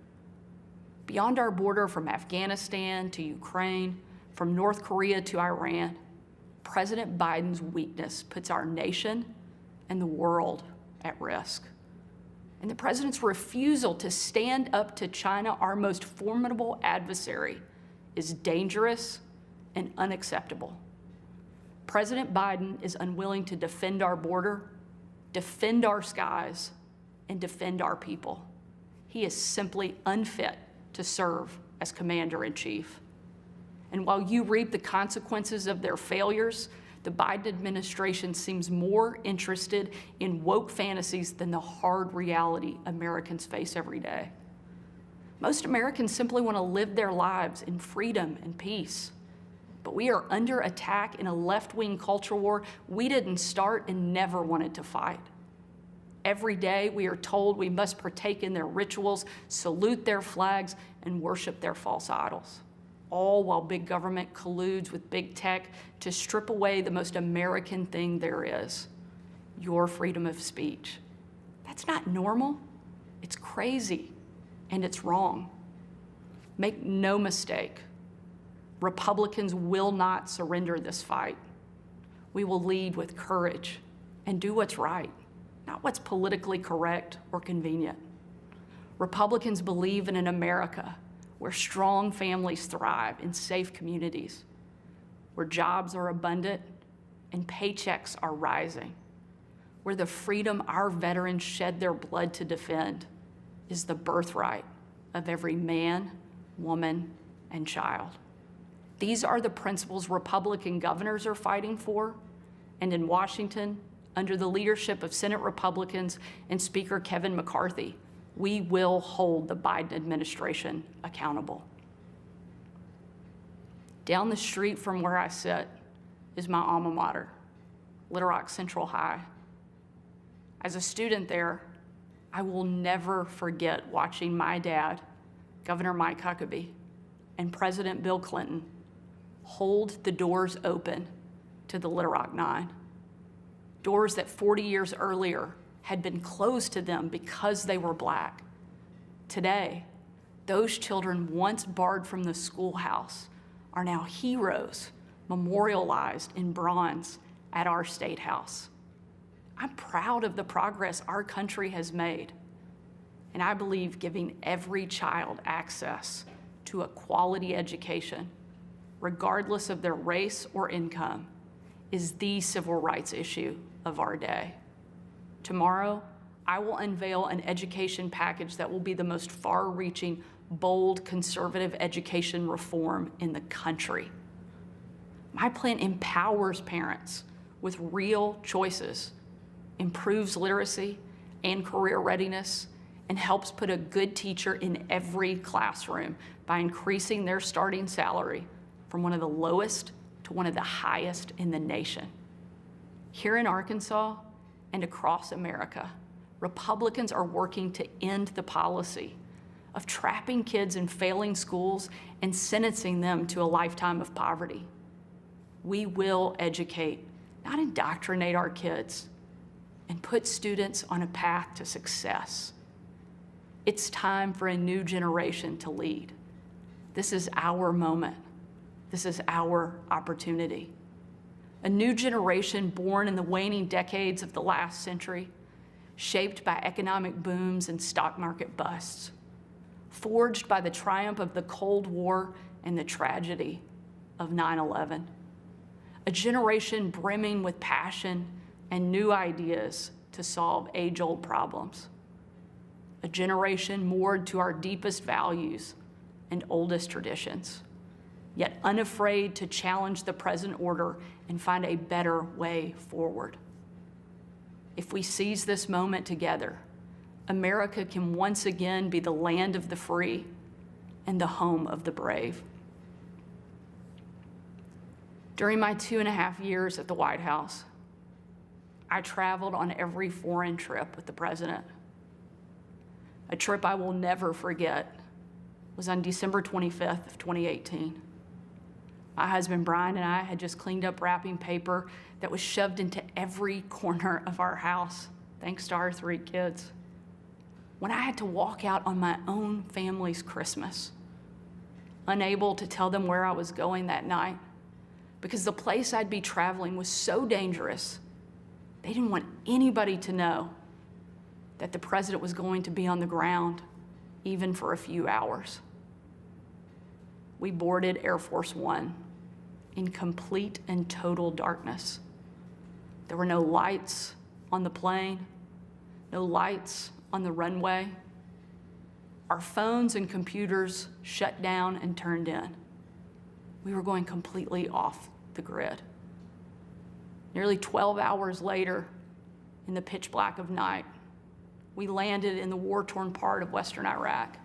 Beyond our border, from Afghanistan to Ukraine, from North Korea to Iran, President Biden's weakness puts our nation and the world at risk. And the president's refusal to stand up to China, our most formidable adversary, is dangerous and unacceptable. President Biden is unwilling to defend our border, defend our skies, and defend our people. He is simply unfit to serve as commander-in-chief. And while you reap the consequences of their failures, the Biden administration seems more interested in woke fantasies than the hard reality Americans face every day. Most Americans simply want to live their lives in freedom and peace. But we are under attack in a left-wing culture war we didn't start and never wanted to fight. Every day we are told we must partake in their rituals, salute their flags, and worship their false idols, all while big government colludes with big tech to strip away the most American thing there is, your freedom of speech. That's not normal. It's crazy, and it's wrong. Make no mistake, Republicans will not surrender this fight. We will lead with courage and do what's right, not what's politically correct or convenient. Republicans believe in an America where strong families thrive in safe communities, where jobs are abundant and paychecks are rising, where the freedom our veterans shed their blood to defend is the birthright of every man, woman, and child. These are the principles Republican governors are fighting for, and in Washington, under the leadership of Senate Republicans and Speaker Kevin McCarthy, we will hold the Biden administration accountable. Down the street from where I sit is my alma mater, Little Rock Central High. As a student there, I will never forget watching my dad, Governor Mike Huckabee, and President Bill Clinton hold the doors open to the Little Rock Nine. Doors that 40 years earlier had been closed to them because they were Black. Today, those children once barred from the schoolhouse are now heroes memorialized in bronze at our State House. I'm proud of the progress our country has made, and I believe giving every child access to a quality education, regardless of their race or income, is the civil rights issue of our day. Tomorrow, I will unveil an education package that will be the most far-reaching, bold, conservative education reform in the country. My plan empowers parents with real choices, improves literacy and career readiness, and helps put a good teacher in every classroom by increasing their starting salary from one of the lowest to one of the highest in the nation. Here in Arkansas and across America, Republicans are working to end the policy of trapping kids in failing schools and sentencing them to a lifetime of poverty. We will educate, not indoctrinate our kids, and put students on a path to success. It's time for a new generation to lead. This is our moment. This is our opportunity. A new generation born in the waning decades of the last century, shaped by economic booms and stock market busts, forged by the triumph of the Cold War and the tragedy of 9/11. A generation brimming with passion and new ideas to solve age-old problems. a generation moored to our deepest values and oldest traditions, yet unafraid to challenge the present order and find a better way forward. If we seize this moment together, America can once again be the land of the free and the home of the brave. During my 2.5 years at the White House, I traveled on every foreign trip with the president. A trip I will never forget was on December 25th of 2018. My husband Brian and I had just cleaned up wrapping paper that was shoved into every corner of our house, thanks to our 3 kids. When I had to walk out on my own family's Christmas, unable to tell them where I was going that night, because the place I'd be traveling was so dangerous, they didn't want anybody to know that the president was going to be on the ground, even for a few hours. We boarded Air Force One in complete and total darkness. There were no lights on the plane, no lights on the runway. Our phones and computers shut down and turned in. We were going completely off the grid. Nearly 12 hours later, in the pitch black of night, we landed in the war-torn part of Western Iraq.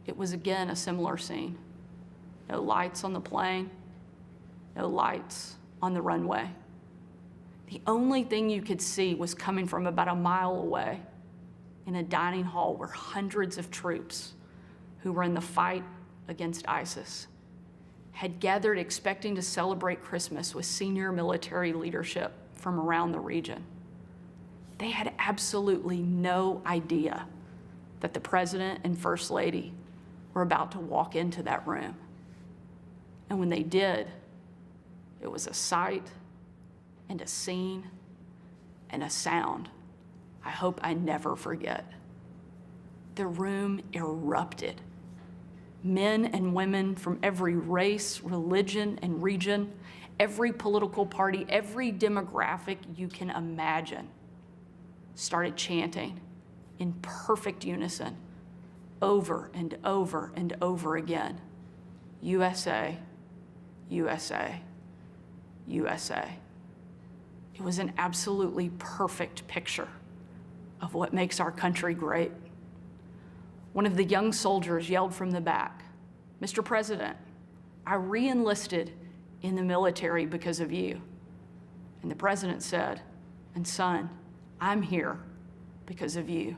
It was again a similar scene. No lights on the plane, no lights on the runway. The only thing you could see was coming from about a mile away in a dining hall where hundreds of troops who were in the fight against ISIS had gathered expecting to celebrate Christmas with senior military leadership from around the region. They had absolutely no idea that the president and first lady were about to walk into that room. And when they did, it was a sight and a scene and a sound I hope I never forget. The room erupted. Men and women from every race, religion, and region, every political party, every demographic you can imagine, started chanting in perfect unison over and over and over again, USA, USA, USA. It was an absolutely perfect picture of what makes our country great. One of the young soldiers yelled from the back, "Mr. President, I re-enlisted in the military because of you." And the president said, "And son, I'm here because of you."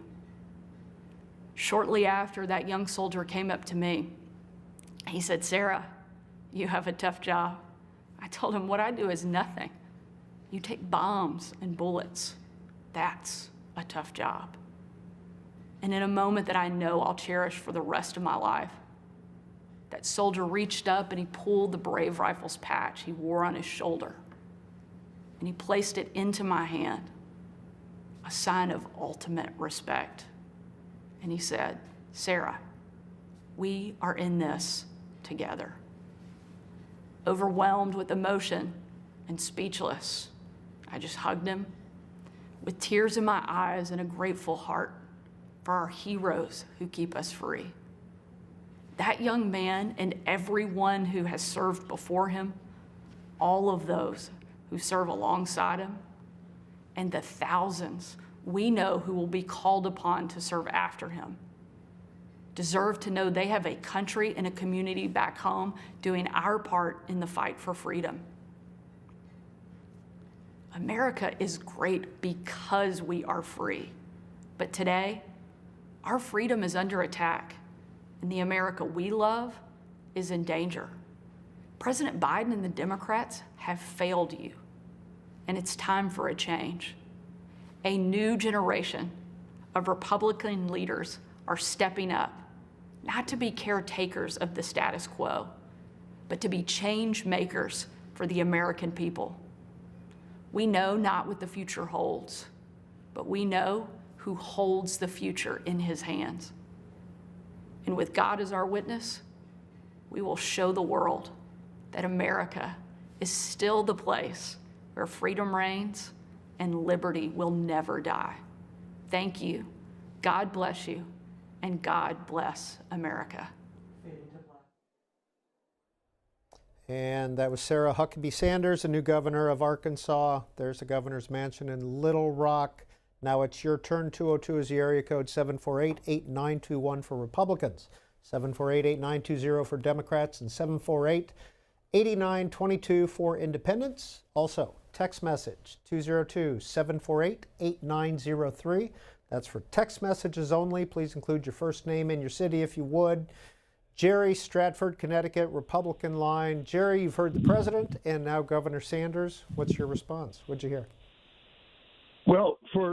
Shortly after, that young soldier came up to me. He said, "Sarah, you have a tough job." I told him, "What I do is nothing. You take bombs and bullets. That's a tough job." And in a moment that I know I'll cherish for the rest of my life, that soldier reached up and he pulled the Brave Rifles patch he wore on his shoulder, and he placed it into my hand, a sign of ultimate respect. And he said, "Sarah, we are in this together." Overwhelmed with emotion and speechless, I just hugged him with tears in my eyes and a grateful heart for our heroes who keep us free. That young man and everyone who has served before him, all of those who serve alongside him, and the thousands we know who will be called upon to serve after him, deserve to know they have a country and a community back home doing our part in the fight for freedom. America is great because we are free. But today, our freedom is under attack, and the America we love is in danger. President Biden and the Democrats have failed you, and it's time for a change. A new generation of Republican leaders are stepping up, not to be caretakers of the status quo, but to be change makers for the American people. We know not what the future holds, but we know who holds the future in his hands. And with God as our witness, we will show the world that America is still the place where freedom reigns and liberty will never die. Thank you God bless you, and God bless America. And that was Sarah Huckabee Sanders, the new governor of Arkansas. There's the governor's mansion in Little Rock. Now it's your turn. 202 is the area code, 748-8921 for Republicans, 748-8920 for Democrats, and 748-8922 for independents. Also, text message 202-748-8903. That's for text messages only. Please include your first name and your city if you would. Jerry, Stratford, Connecticut, Republican line. Jerry, you've heard the president and now Governor Sanders. What's your response? What'd you hear? Well,